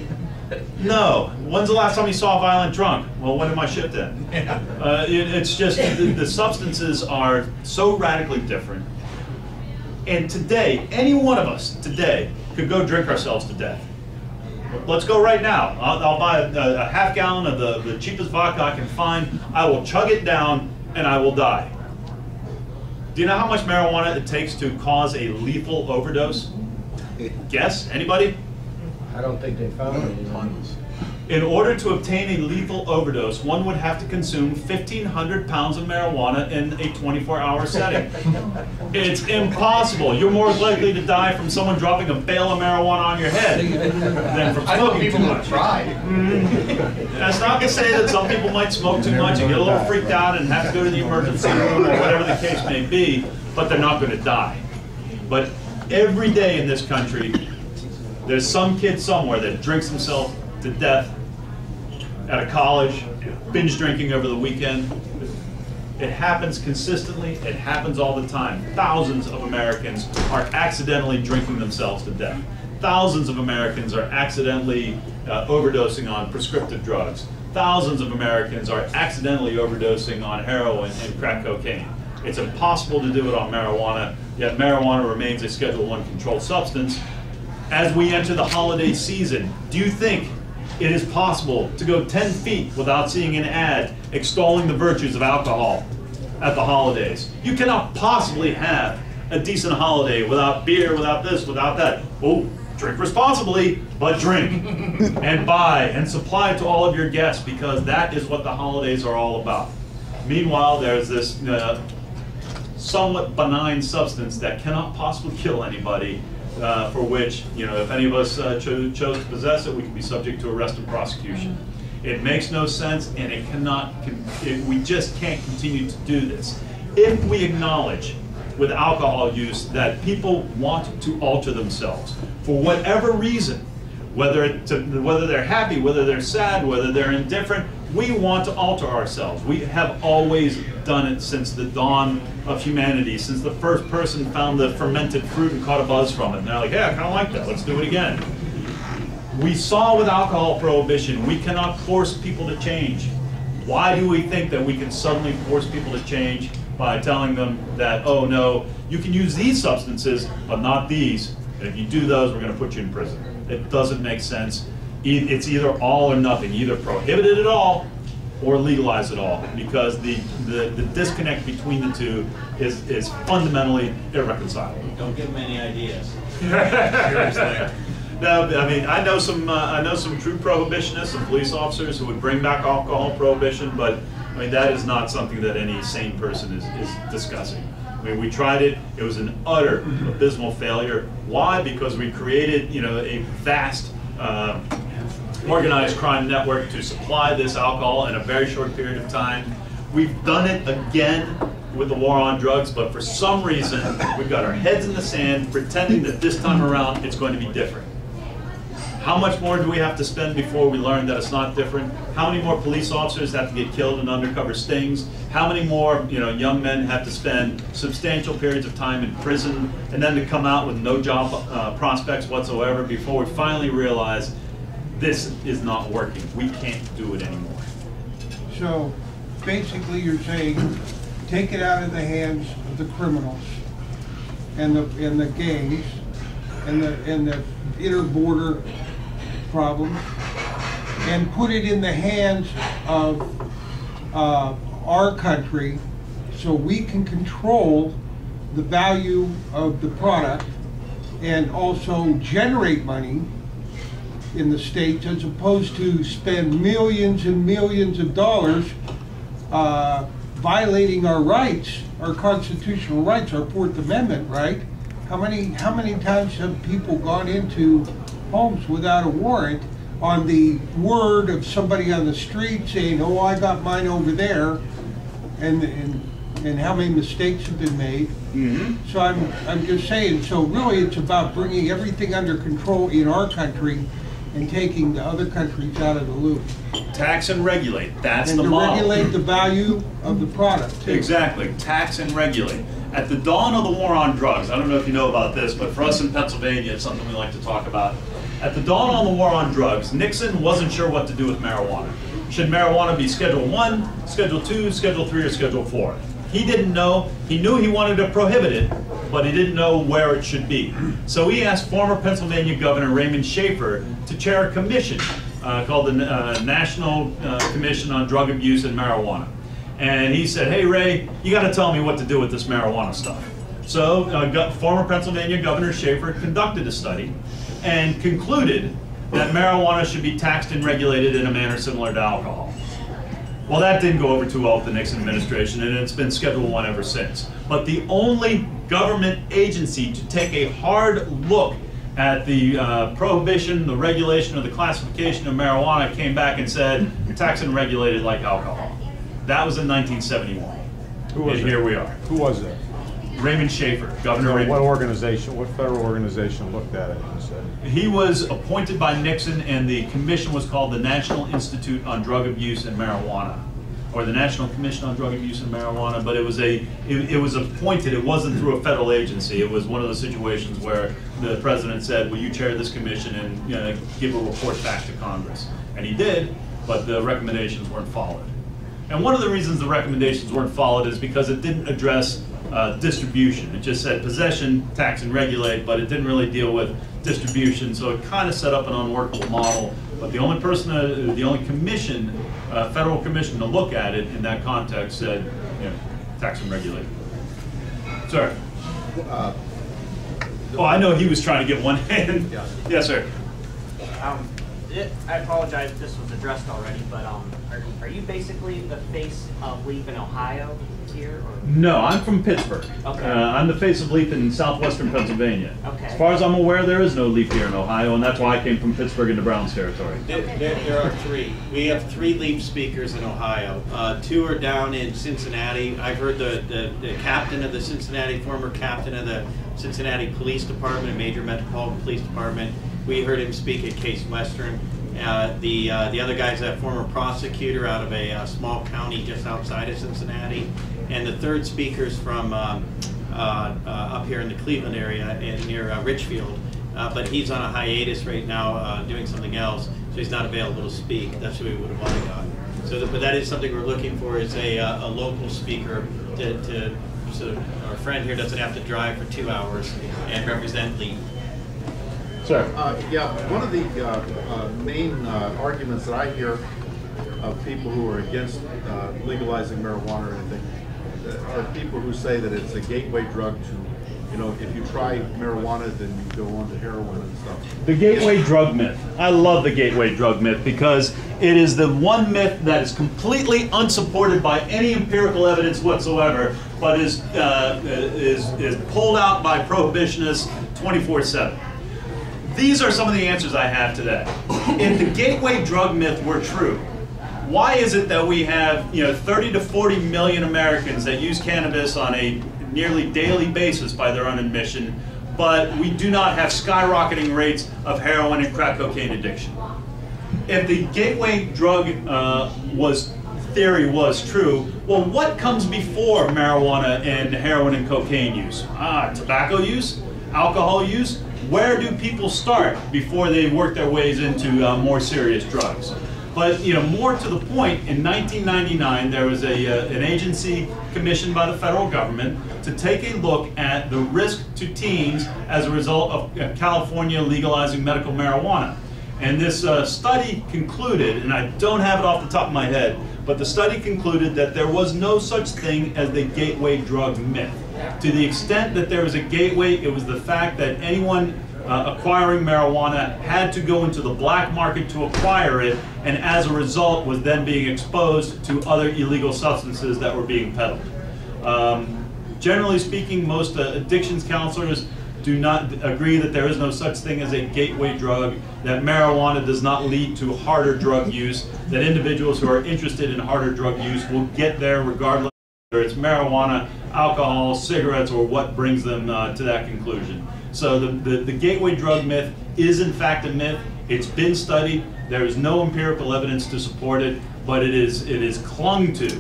no. When's the last time you saw a violent drunk? Well, when did my shift end? It's just, the substances are so radically different. And today, any one of us today could go drink ourselves to death. Let's go right now. I'll buy a half gallon of the cheapest vodka I can find. I will chug it down and I will die. Do you know how much marijuana it takes to cause a lethal overdose? Guess? Anybody? I don't think they found any. Tons. In order to obtain a lethal overdose, one would have to consume 1,500 pounds of marijuana in a 24-hour setting. It's impossible. You're more likely to die from someone dropping a bale of marijuana on your head than from I know smoking people too who much. try. That's not to say that some people might smoke too much and get a little freaked out and have to go to the emergency room or whatever the case may be, but they're not going to die. But every day in this country, there's some kid somewhere that drinks himself to death at a college, binge drinking over the weekend. It happens consistently, it happens all the time. Thousands of Americans are accidentally drinking themselves to death. Thousands of Americans are accidentally overdosing on prescriptive drugs. Thousands of Americans are accidentally overdosing on heroin and crack cocaine. It's impossible to do it on marijuana, yet marijuana remains a Schedule I controlled substance. As we enter the holiday season, do you think it is possible to go 10 feet without seeing an ad extolling the virtues of alcohol at the holidays? You cannot possibly have a decent holiday without beer, without this, without that. Oh, drink responsibly, but drink and buy and supply to all of your guests, because that is what the holidays are all about. Meanwhile, there's this somewhat benign substance that cannot possibly kill anybody, for which, you know, if any of us chose to possess it, we can be subject to arrest and prosecution. It makes no sense, and it cannot. We just can't continue to do this. If we acknowledge with alcohol use that people want to alter themselves for whatever reason, whether they're happy, whether they're sad, whether they're indifferent, we want to alter ourselves. We have always done it since the dawn of humanity, since the first person found the fermented fruit and caught a buzz from it. And they're like, yeah, I kind of like that, let's do it again. We saw with alcohol prohibition, we cannot force people to change. Why do we think that we can suddenly force people to change by telling them that, oh no, you can use these substances, but not these, and if you do those, we're going to put you in prison? It doesn't make sense. It's either all or nothing. Either prohibit it at all, or legalize it all, because the disconnect between the two is fundamentally irreconcilable. Don't give them any ideas. Seriously. No, I mean, I know some true prohibitionists and police officers who would bring back alcohol prohibition, but I mean, that is not something that any sane person is discussing. I mean, we tried it. It was an utter abysmal failure. Why? Because we created, you know, a vast organized crime network to supply this alcohol in a very short period of time. We've done it again with the war on drugs, but for some reason, we've got our heads in the sand, pretending that this time around it's going to be different. How much more do we have to spend before we learn that it's not different? How many more police officers have to get killed in undercover stings? How many more, you know, young men have to spend substantial periods of time in prison and then to come out with no job prospects whatsoever before we finally realize this is not working? We can't do it anymore. So basically you're saying take it out of the hands of the criminals and the gangs and the inner border problem, and put it in the hands of our country so we can control the value of the product and also generate money in the States, as opposed to spend millions and millions of dollars violating our rights, our constitutional rights, our Fourth Amendment right. How many times have people gone into homes without a warrant on the word of somebody on the street saying, "Oh, I got mine over there," and how many mistakes have been made? Mm-hmm. So I'm just saying. So really, it's about bringing everything under control in our country and taking the other countries out of the loop. Tax and regulate. That's and the to model. Regulate the value of the product too. Exactly. Tax and regulate. At the dawn of the war on drugs, I don't know if you know about this, but for us in Pennsylvania, it's something we like to talk about. At the dawn of the war on drugs, Nixon wasn't sure what to do with marijuana. Should marijuana be Schedule 1, Schedule 2, Schedule 3, or Schedule 4? He didn't know. He knew he wanted to prohibit it, but he didn't know where it should be. So he asked former Pennsylvania Governor Raymond Schaefer to chair a commission called the National Commission on Drug Abuse and Marijuana. And he said, "Hey, Ray, you got to tell me what to do with this marijuana stuff." So former Pennsylvania Governor Schaefer conducted a study and concluded that marijuana should be taxed and regulated in a manner similar to alcohol. Well, that didn't go over too well with the Nixon administration, and it's been Schedule 1 ever since. But the only government agency to take a hard look at the prohibition, the regulation, or the classification of marijuana came back and said, tax and regulated like alcohol. That was in 1971. Who was and here we are. Who was that? Raymond Schaefer, Governor Raymond. What organization, what federal organization looked at it and said? He was appointed by Nixon, and the commission was called the National Institute on Drug Abuse and Marijuana, or the National Commission on Drug Abuse and Marijuana, but it was appointed, it wasn't through a federal agency. It was one of those situations where the president said, "Will you chair this commission and give a report back to Congress?" And he did, but the recommendations weren't followed. And one of the reasons the recommendations weren't followed is because it didn't address distribution. It just said possession, tax and regulate, but it didn't really deal with distribution, so it kind of set up an unworkable model. But the only person, the only commission, federal commission to look at it in that context said, tax and regulate. Sir. Oh, I know he was trying to get one hand. Yeah. Yes, sir. I apologize if this was addressed already, but are you basically the face of LEAP in Ohio here? Or? No, I'm from Pittsburgh. Okay. I'm the face of LEAP in southwestern Pennsylvania. Okay. As far as I'm aware, there is no LEAP here in Ohio, and that's why I came from Pittsburgh into Brown's territory. There are three. We have 3 LEAP speakers in Ohio. 2 are down in Cincinnati. I've heard the captain of the Cincinnati, former captain of the Cincinnati Police Department, a major metropolitan police department. We heard him speak at Case Western. The other guy's a former prosecutor out of a small county just outside of Cincinnati. And the third speaker's from up here in the Cleveland area near Richfield. But he's on a hiatus right now doing something else, so he's not available to speak. That's who we would have wanted to got. So but that is something we're looking for, is a local speaker so our friend here doesn't have to drive for 2 hours and represent LEAP. Sir. Yeah, one of the main arguments that I hear of people who are against legalizing marijuana or anything are people who say that it's a gateway drug to, you know, if you try marijuana, then you go on to heroin and stuff. The gateway drug myth. I love the gateway drug myth because it is the one myth that is completely unsupported by any empirical evidence whatsoever, but is pulled out by prohibitionists 24/7. These are some of the answers I have today. If the gateway drug myth were true, why is it that we have 30 to 40 million Americans that use cannabis on a nearly daily basis by their own admission, but we do not have skyrocketing rates of heroin and crack cocaine addiction? If the gateway drug theory was true, well, what comes before marijuana and heroin and cocaine use? Tobacco use? Alcohol use? Where do people start before they work their ways into more serious drugs? But more to the point, in 1999 there was an agency commissioned by the federal government to take a look at the risk to teens as a result of California legalizing medical marijuana. And this study concluded, and I don't have it off the top of my head, but the study concluded that there was no such thing as the gateway drug myth. To the extent that there was a gateway, it was the fact that anyone acquiring marijuana had to go into the black market to acquire it, and as a result was then being exposed to other illegal substances that were being peddled. Generally speaking, most addictions counselors do not agree that there is no such thing as a gateway drug, that marijuana does not lead to harder drug use, that individuals who are interested in harder drug use will get there regardless whether it's marijuana, alcohol, cigarettes, or what brings them to that conclusion. So the gateway drug myth is in fact a myth. It's been studied. There is no empirical evidence to support it, but it is clung to,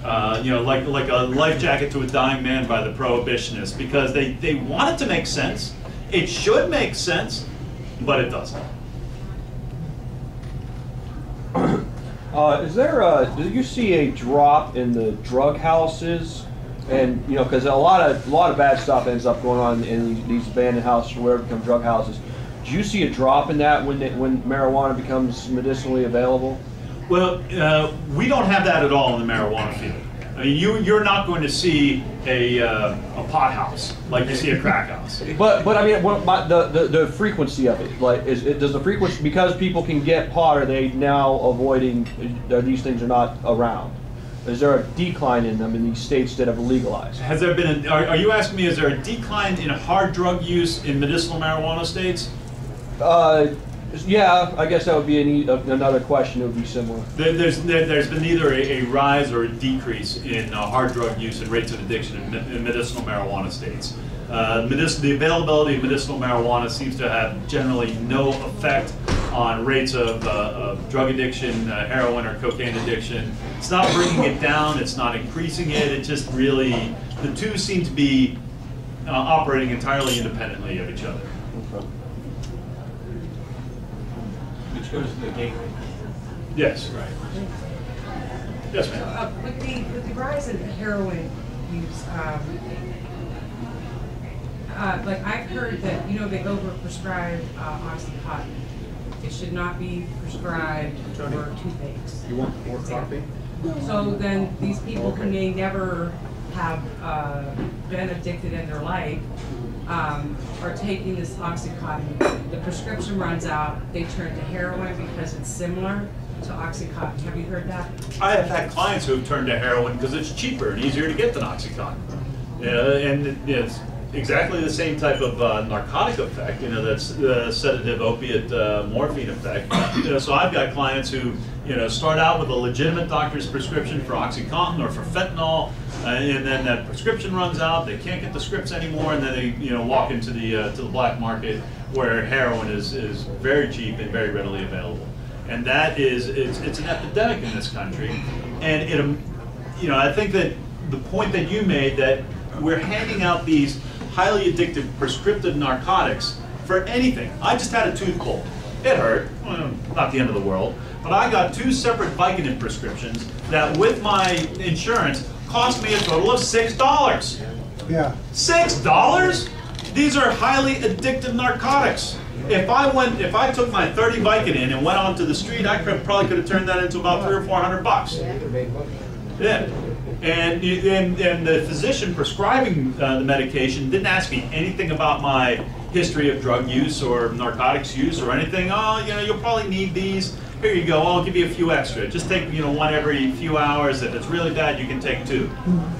like a life jacket to a dying man by the prohibitionists, because they want it to make sense. It should make sense, but it doesn't. Do you see a drop in the drug houses? And because a lot of bad stuff ends up going on in these abandoned houses or whatever become drug houses. Do you see a drop in that when marijuana becomes medicinally available? Well, we don't have that at all in the marijuana field. I mean, you're not going to see a pot house like you see a crack house. But I mean, the frequency of it, like, does the frequency, because people can get pot, are they now avoiding? These things are not around. Is there a decline in them in these states that have legalized? Has there been? Are you asking me? Is there a decline in hard drug use in medicinal marijuana states? Yeah, I guess that would be another question. It would be similar. There's been neither a rise or a decrease in hard drug use and rates of addiction in medicinal marijuana states. The availability of medicinal marijuana seems to have generally no effect on rates of drug addiction, heroin or cocaine addiction. It's not bringing it down, it's not increasing it, it just really, the two seem to be operating entirely independently of each other. Okay. Which goes to the gateway. Yes. Right. Yes, ma'am. With the rise in heroin use, like I've heard that they overprescribe OxyContin. It should not be prescribed for toothaches. You want more coffee? So then these people who may never have been addicted in their life are taking this OxyContin. The prescription runs out, they turn to heroin because it's similar to OxyContin. Have you heard that? I have had clients who have turned to heroin because it's cheaper and easier to get than OxyContin. And it's exactly the same type of narcotic effect, that's the sedative opiate morphine effect. So I've got clients who start out with a legitimate doctor's prescription for OxyContin or for fentanyl, and then that prescription runs out, they can't get the scripts anymore, and then they walk into the black market where heroin is very cheap and very readily available. And that it's an epidemic in this country. And I think that the point that you made, that we're handing out these highly addictive prescriptive narcotics for anything. I just had a tooth pulled. It hurt, well, not the end of the world, but I got 2 separate Vicodin prescriptions that with my insurance cost me a total of $6. Yeah. $6? These are highly addictive narcotics. If I took my 30 Vicodin and went onto the street, I probably could have turned that into about $300 or $400. Yeah. And the physician prescribing the medication didn't ask me anything about my history of drug use or narcotics use or anything. Oh, you'll probably need these. Here you go, I'll give you a few extra. Just take, one every few hours. If it's really bad, you can take 2.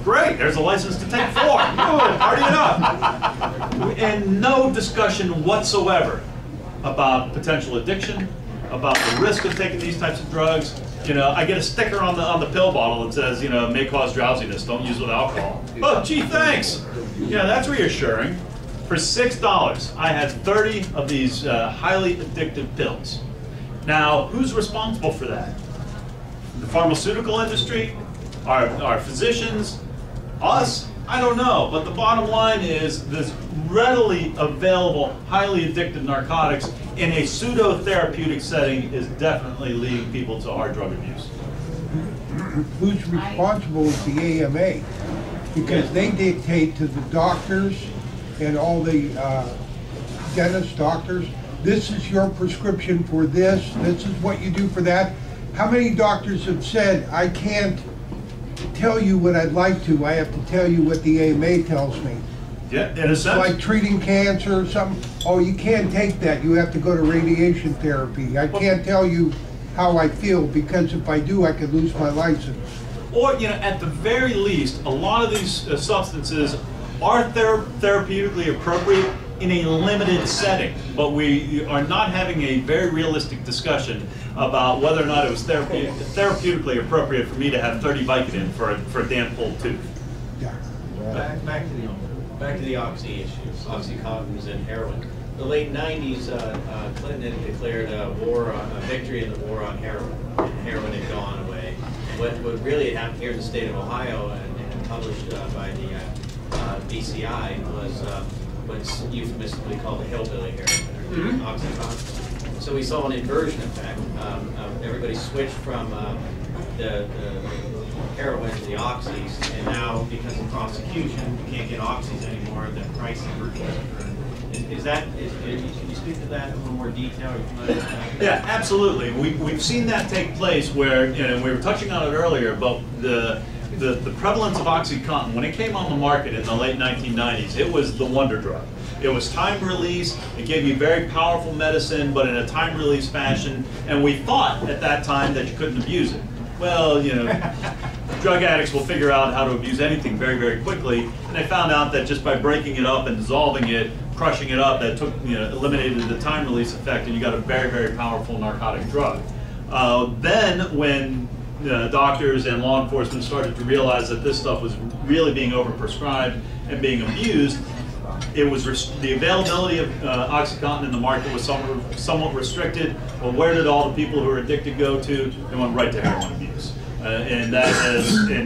Great, there's a license to take 4. Party it up. And no discussion whatsoever about potential addiction, about the risk of taking these types of drugs. I get a sticker on the pill bottle that says, may cause drowsiness. Don't use with alcohol. Oh, gee, thanks. That's reassuring. For $6, I had 30 of these highly addictive pills. Now, who's responsible for that? The pharmaceutical industry? Our physicians? Us? I don't know. But the bottom line is this readily available, highly addictive narcotics in a pseudo-therapeutic setting is definitely leading people to hard drug abuse. Who's responsible is the AMA, because they dictate to the doctors and all the dentists, doctors, this is your prescription for this is what you do for that. How many doctors have said, I can't tell you what I'd like to, I have to tell you what the AMA tells me? Yeah, in a sense. Like treating cancer or something, oh, you can't take that, you have to go to radiation therapy. I can't tell you how I feel, because if I do, I could lose my license. Or, at the very least, a lot of these substances are therapeutically appropriate in a limited setting, but we are not having a very realistic discussion about whether or not it was therapeutically appropriate for me to have 30 Vicodin for a damn pulled tooth. Yeah. Back to the oxy issues, oxycontins and heroin. The late 90s, Clinton had declared a victory in the war on heroin, and heroin had gone away. What really had happened here in the state of Ohio and published by the BCI was what's euphemistically called the hillbilly heroin, Oxycontin. So we saw an inversion effect. Everybody switched from the heroin to the oxys, and now because of prosecution, you can't get oxys anymore. The price can you speak to that in a little more detail? Yeah, absolutely. We've seen that take place where, we were touching on it earlier about the prevalence of OxyContin. When it came on the market in the late 1990s, it was the wonder drug. It was time release, it gave you very powerful medicine, but in a time release fashion, and we thought at that time that you couldn't abuse it. Well, drug addicts will figure out how to abuse anything very, very quickly, and they found out that just by breaking it up and dissolving it, crushing it up, that eliminated the time release effect, and you got a very, very powerful narcotic drug. Then when doctors and law enforcement started to realize that this stuff was really being overprescribed and being abused, it was the availability of OxyContin in the market was somewhat restricted. Well, where did all the people who are addicted go to? They went right to heroin abuse, and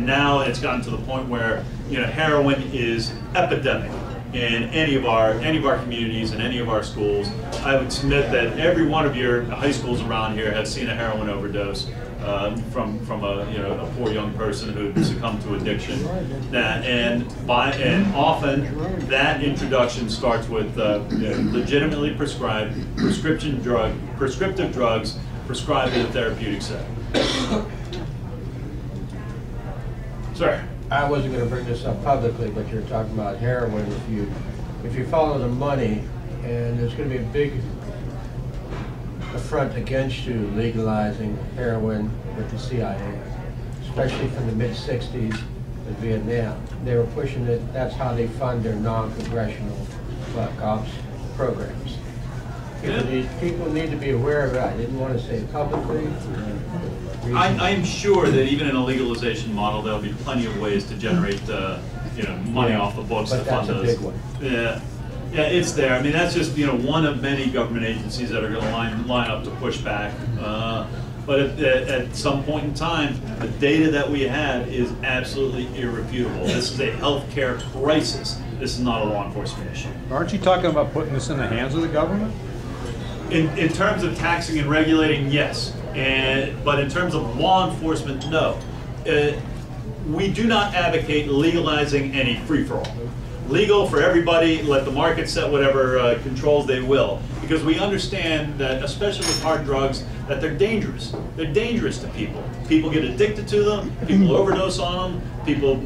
now it's gotten to the point where heroin is epidemic in any of our communities and any of our schools. I would submit that every one of your high schools around here has seen a heroin overdose from a poor young person who succumbed to addiction. And often that introduction starts with legitimately prescribed prescriptive drugs prescribed in a therapeutic setting. Sir. I wasn't going to bring this up publicly, but you're talking about heroin. If you follow the money, and there's going to be a big affront against you legalizing heroin with the CIA, especially from the mid-60s in Vietnam. They were pushing it. That's how they fund their non-congressional black ops programs. People need to be aware of it. I didn't want to say it publicly. I'm sure that even in a legalization model, there'll be plenty of ways to generate, money off the books to fund those. But that's a big one. Yeah, it's there. I mean, that's just one of many government agencies that are going to line up to push back. But at some point in time, the data that we have is absolutely irrefutable. This is a healthcare crisis. This is not a law enforcement issue. Aren't you talking about putting this in the hands of the government? In terms of taxing and regulating, yes. But in terms of law enforcement, no. We do not advocate legalizing any free-for-all. Legal for everybody, let the market set whatever controls they will. because we understand that, especially with hard drugs, that they're dangerous. They're dangerous to people. People get addicted to them, people overdose on them, people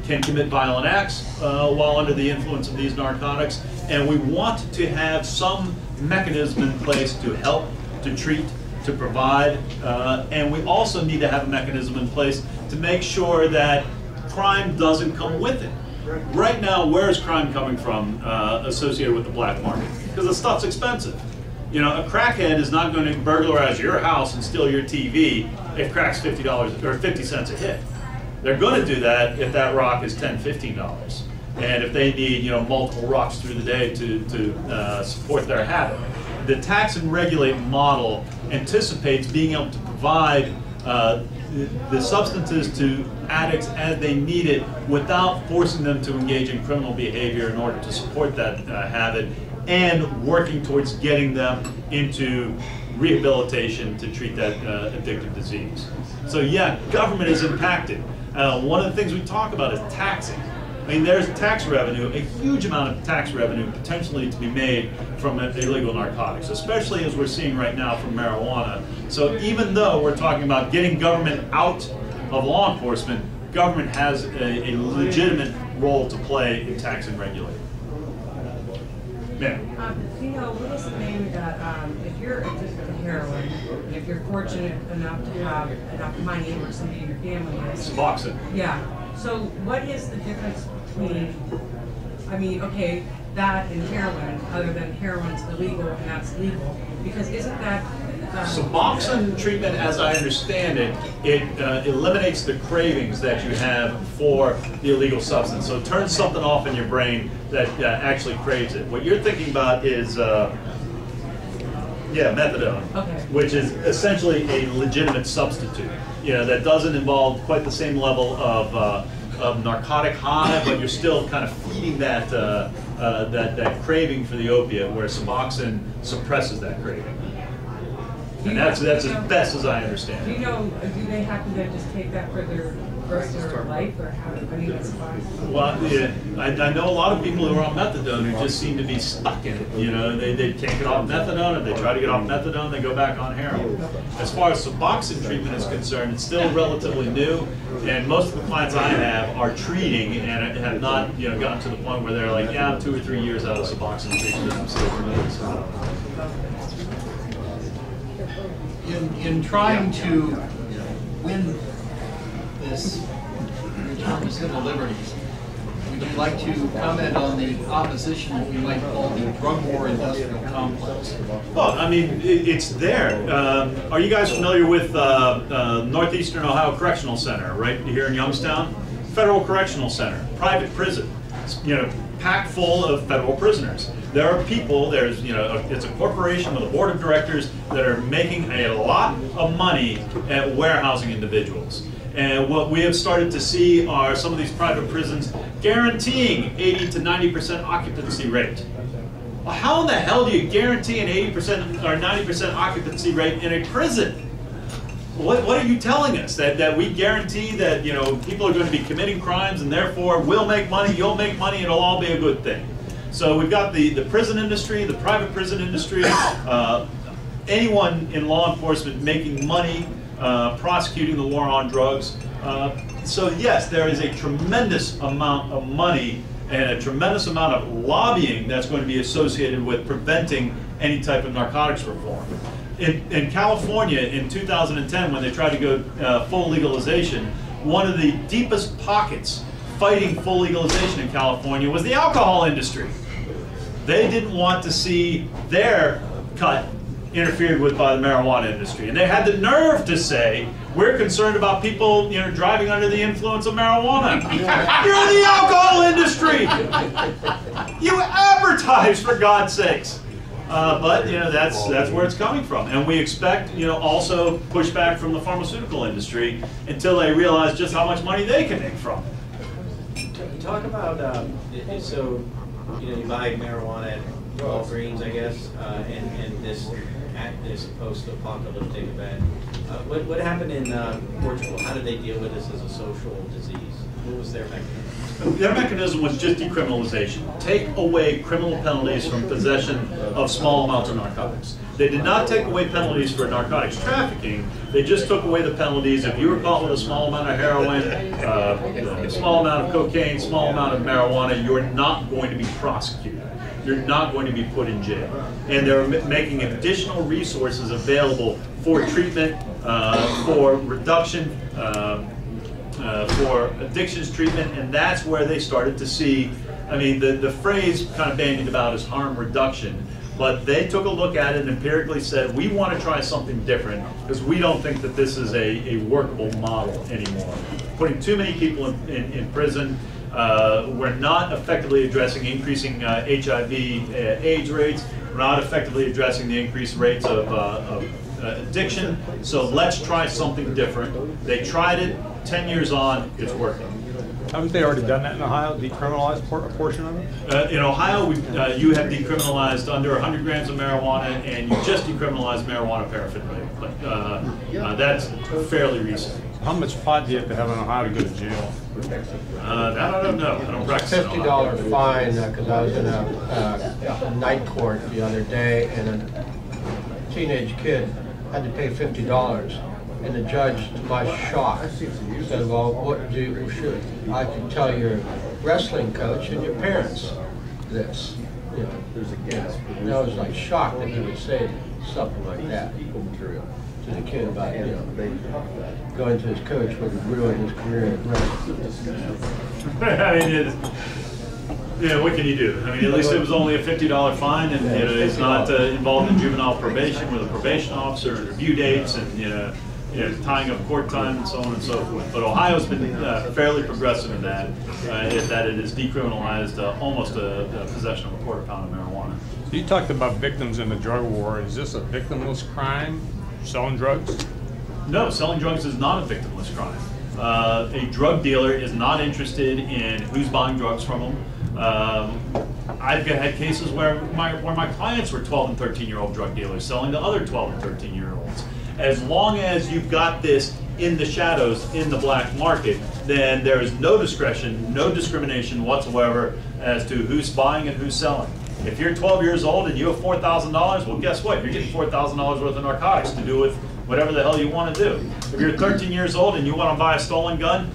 can commit violent acts while under the influence of these narcotics, and we want to have some mechanism in place to help, to treat, to provide, and we also need to have a mechanism in place to make sure that crime doesn't come with it. Right now, where is crime coming from associated with the black market? Because the stuff's expensive. You know, a crackhead is not going to burglarize your house and steal your TV if crack's $50 or 50 cents a hit. They're going to do that if that rock is $10, $15. And if they need, you know, multiple rocks through the day to support their habit. The tax and regulate model anticipates being able to provide the substances to addicts as they need it without forcing them to engage in criminal behavior in order to support that habit, and working towards getting them into rehabilitation to treat that addictive disease. So yeah, government is impacted. One of the things we talk about is taxing. I mean, there's tax revenue, a huge amount of tax revenue potentially to be made from illegal narcotics, especially as we're seeing right now from marijuana. So even though we're talking about getting government out of law enforcement, government has a legitimate role to play in tax and regulating. Yeah. You know, what is the name that if you're addicted to heroin, and if you're fortunate enough to have enough money or somebody in your family is? Suboxone. Yeah. So what is the difference between, I mean, okay, that and heroin, other than heroin's illegal and that's legal, because isn't that... Suboxone treatment, as I understand it, it eliminates the cravings that you have for the illegal substance. So it turns something off in your brain that actually craves it. What you're thinking about is, methadone, okay, which is essentially a legitimate substitute. You know, that doesn't involve quite the same level of narcotic high, but you're still kind of feeding that that craving for the opiate, where Suboxone suppresses that craving. And that's as best as I understand. Do you know, do they have to then just take that for their rest of their life, or how, I mean, it's fine? Well, yeah, I know a lot of people who are on methadone who just seem to be stuck in it. You know, they can't get off methadone, and they try to get off methadone, they go back on heroin. As far as Suboxone treatment is concerned, it's still relatively new, and most of the clients I have are treating and have not, you know, gotten to the point where they're like, yeah, I'm 2 or 3 years out of Suboxone treatment, I'm still committed. So. In trying to win this return to civil liberties, would you like to comment on the opposition that we might call the drug war industrial complex? Well, I mean, it's there. Are you guys familiar with Northeastern Ohio Correctional Center, right here in Youngstown? Federal Correctional Center, private prison, you know, packed full of federal prisoners. There are people, there's, you know, it's a corporation with a board of directors that are making a lot of money at warehousing individuals. And what we have started to see are some of these private prisons guaranteeing 80 to 90% occupancy rate. Well, how in the hell do you guarantee an 80% or 90% occupancy rate in a prison? What are you telling us? That we guarantee that, you know, people are going to be committing crimes and therefore we'll make money, you'll make money, it'll all be a good thing. So we've got the prison industry, the private prison industry, anyone in law enforcement making money prosecuting the war on drugs. So yes, there is a tremendous amount of money and a tremendous amount of lobbying that's going to be associated with preventing any type of narcotics reform. In California in 2010, when they tried to go full legalization, one of the deepest pockets fighting full legalization in California was the alcohol industry. They didn't want to see their cut interfered with by the marijuana industry, and they had the nerve to say, we're concerned about people, you know, driving under the influence of marijuana. You're the alcohol industry! You advertise, for God's sakes! But, you know, that's where it's coming from. And we expect, you know, also pushback from the pharmaceutical industry until they realize just how much money they can make from it. Talk about, so, you know, you buy marijuana at Walgreens, I guess, and this at this post-apocalyptic event. What happened in Portugal? How did they deal with this as a social disease? What was their mechanism? Their mechanism was just decriminalization. Take away criminal penalties from possession of small amounts of narcotics. They did not take away penalties for narcotics trafficking. They just took away the penalties. If you were caught with a small amount of heroin, a small amount of cocaine, small amount of marijuana, you're not going to be prosecuted. You're not going to be put in jail. And they're making additional resources available for treatment, for reduction, for addictions treatment, and that's where they started to see, I mean, the phrase kind of bandied about is harm reduction, but they took a look at it and empirically said, we want to try something different because we don't think that this is a workable model anymore. Putting too many people in prison, we're not effectively addressing increasing HIV AIDS rates, we're not effectively addressing the increased rates of addiction, so let's try something different. They tried it, 10 years on, it's working. Haven't they already done that in Ohio, decriminalized a portion of it? In Ohio, you have decriminalized under 100 grams of marijuana, and you just decriminalized marijuana paraphernalia. But that's fairly recent. How much pot do you have to have in Ohio to go to jail? That I don't know. I don't practice in Ohio. $50 fine, because I was in a night court the other day, and a teenage kid had to pay $50. And the judge, to my shock, said, well, what should I can tell your wrestling coach and your parents this? You know, and I was like shocked that he would say something like that to the kid about, you know, going to his coach would ruin his career in wrestling. I mean, yeah, what can you do? I mean, at least it was only a $50 fine, and you know, he's not involved in juvenile probation with a probation officer and review dates, and you know, tying up court time and so on and so forth. But Ohio's been fairly progressive in that, that it has decriminalized almost a possession of a quarter pound of marijuana. You talked about victims in the drug war. Is this a victimless crime, selling drugs? No, selling drugs is not a victimless crime. A drug dealer is not interested in who's buying drugs from them. I've had cases where my clients were 12 and 13-year-old drug dealers selling to other 12 and 13-year-olds. As long as you've got this in the shadows, in the black market, then there is no discretion, no discrimination whatsoever as to who's buying and who's selling. If you're 12 years old and you have $4,000, well, guess what? You're getting $4,000 worth of narcotics to do with whatever the hell you want to do. If you're 13 years old and you want to buy a stolen gun,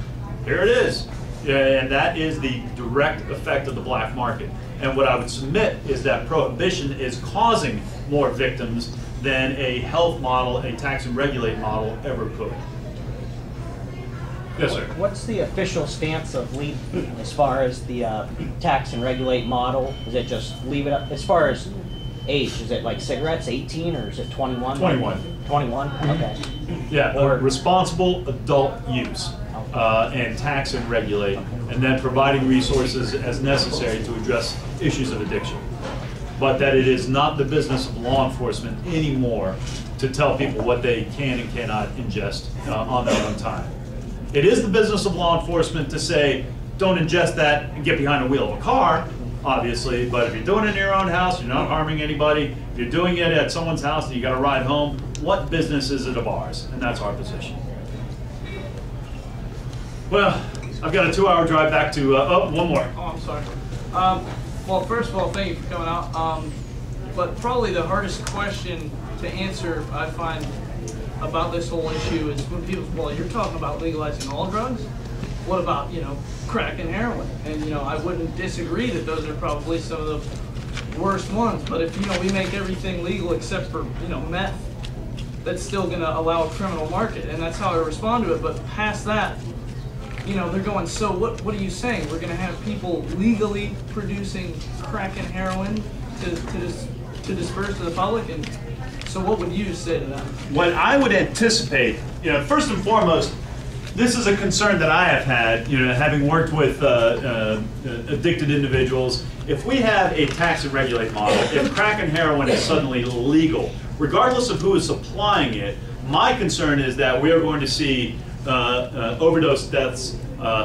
here it is. And that is the direct effect of the black market. And what I would submit is that prohibition is causing more victims than a health model, a tax and regulate model ever could. Yes, sir. What's the official stance of LEAP as far as the tax and regulate model? Is it just leave it up? As far as age, is it like cigarettes, 18, or is it 21? 21. 21? Okay. Yeah, or responsible adult use. And tax and regulate, and then providing resources as necessary to address issues of addiction. But that it is not the business of law enforcement anymore to tell people what they can and cannot ingest on their own time. It is the business of law enforcement to say, don't ingest that and get behind the wheel of a car, obviously, but if you're doing it in your own house, you're not harming anybody, if you're doing it at someone's house and you got to ride home, what business is it of ours? And that's our position. Well, I've got a 2-hour drive back to, oh, one more. Oh, I'm sorry. Well, first of all, thank you for coming out. But probably the hardest question to answer, I find, about this whole issue is when people, well, you're talking about legalizing all drugs. What about, you know, crack and heroin? And, you know, I wouldn't disagree that those are probably some of the worst ones. But if, you know, we make everything legal except for, you know, meth, that's still going to allow a criminal market. And that's how I respond to it. But past that, you know, they're going, so what are you saying? We're going to have people legally producing crack and heroin to disperse to the public? And so what would you say to them? What I would anticipate, you know, first and foremost, this is a concern that I have had, you know, having worked with addicted individuals. If we have a tax and regulate model, if crack and heroin is suddenly legal, regardless of who is supplying it, my concern is that we are going to see overdose deaths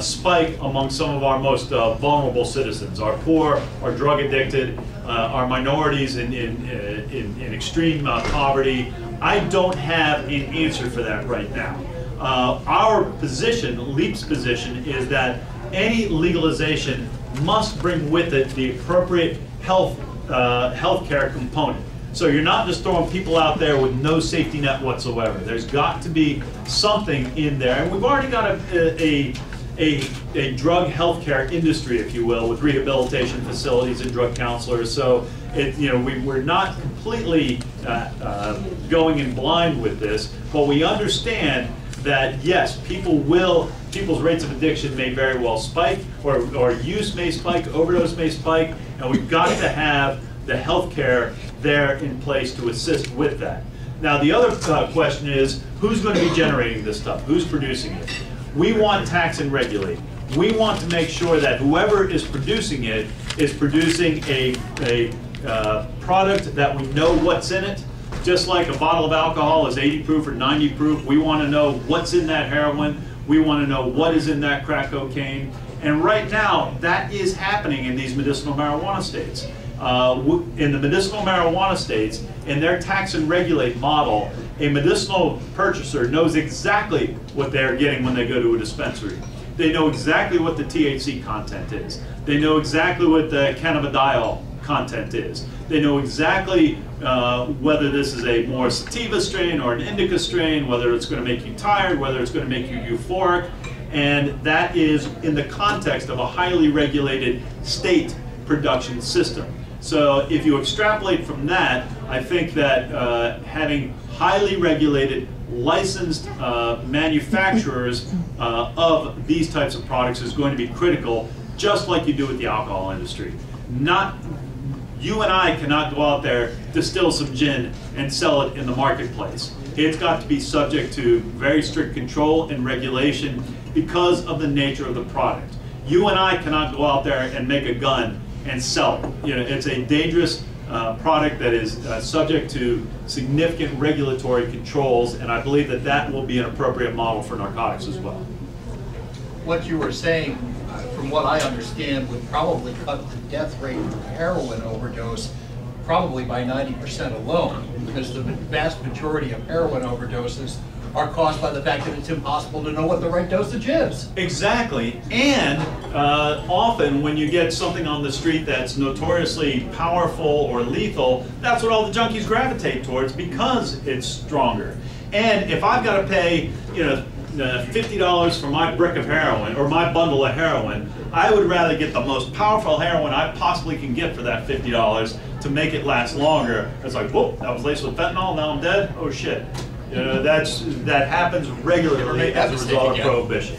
spike among some of our most vulnerable citizens, our poor, our drug addicted, are minorities in extreme poverty. I don't have an answer for that right now. Our position, LEAP's position, is that any legalization must bring with it the appropriate healthcare component. So you're not just throwing people out there with no safety net whatsoever. There's got to be something in there, and we've already got a drug healthcare industry, if you will, with rehabilitation facilities and drug counselors. So we're not completely going in blind with this, but we understand that yes, people's rates of addiction may very well spike, or use may spike, overdose may spike, and we've got to have the healthcare there in place to assist with that. Now the other question is, who's going to be generating this stuff? Who's producing it? We want tax and regulate. We want to make sure that whoever is producing it is producing a product that we know what's in it. Just like a bottle of alcohol is 80 proof or 90 proof, we want to know what's in that heroin. We want to know what is in that crack cocaine. And right now, that is happening in these medicinal marijuana states. In the medicinal marijuana states, in their tax and regulate model, a medicinal purchaser knows exactly what they're getting when they go to a dispensary. They know exactly what the THC content is. They know exactly what the cannabidiol content is. They know exactly whether this is a more sativa strain or an indica strain, whether it's going to make you tired, whether it's going to make you euphoric, and that is in the context of a highly regulated state production system. So if you extrapolate from that, I think that having highly regulated, licensed manufacturers of these types of products is going to be critical, just like you do with the alcohol industry. You and I cannot go out there, distill some gin, and sell it in the marketplace. It's got to be subject to very strict control and regulation because of the nature of the product. You and I cannot go out there and make a gun and sell it. It's a dangerous product that is subject to significant regulatory controls, and I believe that that will be an appropriate model for narcotics as well. What you were saying, from what I understand, would probably cut the death rate of heroin overdose probably by 90% alone, because the vast majority of heroin overdoses are caused by the fact that it's impossible to know what the right dosage is. Exactly, and often when you get something on the street that's notoriously powerful or lethal, that's what all the junkies gravitate towards because it's stronger. And if I've got to pay, $50 for my brick of heroin or my bundle of heroin, I would rather get the most powerful heroin I possibly can get for that $50 to make it last longer. It's like, whoop, that was laced with fentanyl, now I'm dead, oh shit. That happens regularly as a result of prohibition.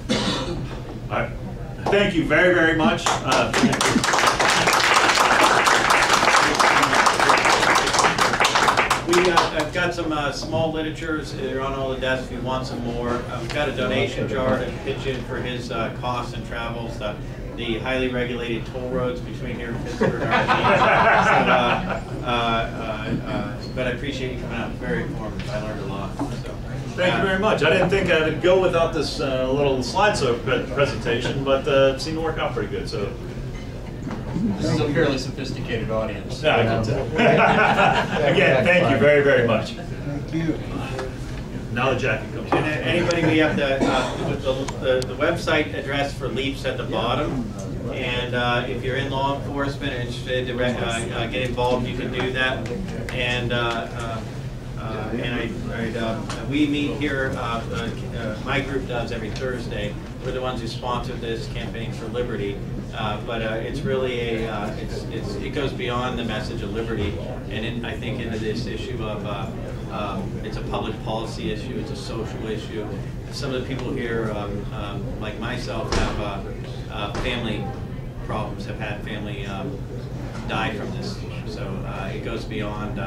All right. Thank you very, very much. I've got some small literatures. They're on all the desks if you want some more. We've got a donation jar to pitch in for his costs and travels. The highly regulated toll roads between here and Pittsburgh are but I appreciate you coming out. Very informative. I learned a lot. So, thank you very much. I didn't think I would go without this little slideshow presentation, but it seemed to work out pretty good. So. This is a fairly sophisticated audience. Yeah, I can tell. Again, thank you very, very much. Thank you. Now the jacket comes. And anybody, we have the website address for LEAP's at the bottom. And if you're in law enforcement and interested to get involved, you can do that. And we meet here. My group does every Thursday. We're the ones who sponsored this campaign for liberty. But it's really it goes beyond the message of liberty, and I think into this issue of it's a public policy issue, it's a social issue. Some of the people here, like myself, have family problems, have had family die from this. So it goes beyond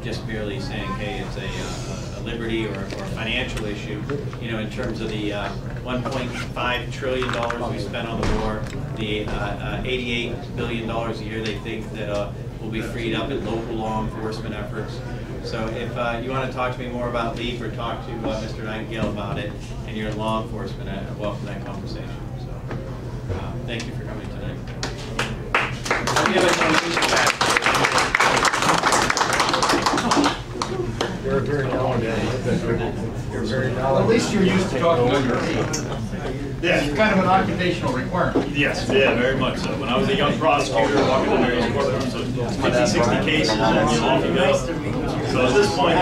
just merely saying, hey, it's a liberty or financial issue. In terms of the $1.5 trillion we spent on the war, the $88 billion a year they think that will be freed up in local law enforcement efforts. So if you want to talk to me more about LEAP or talk to Mr. Nightingale about it, and you're in law enforcement, I welcome that conversation. So thank you for coming tonight. You're very Well, at least you're used to talking under your feet. Yeah. It's kind of an occupational requirement. Yes, yeah, very much so. When I was a young prosecutor, walking in various courtrooms, so 50, 60 cases, and off you go. So at this point,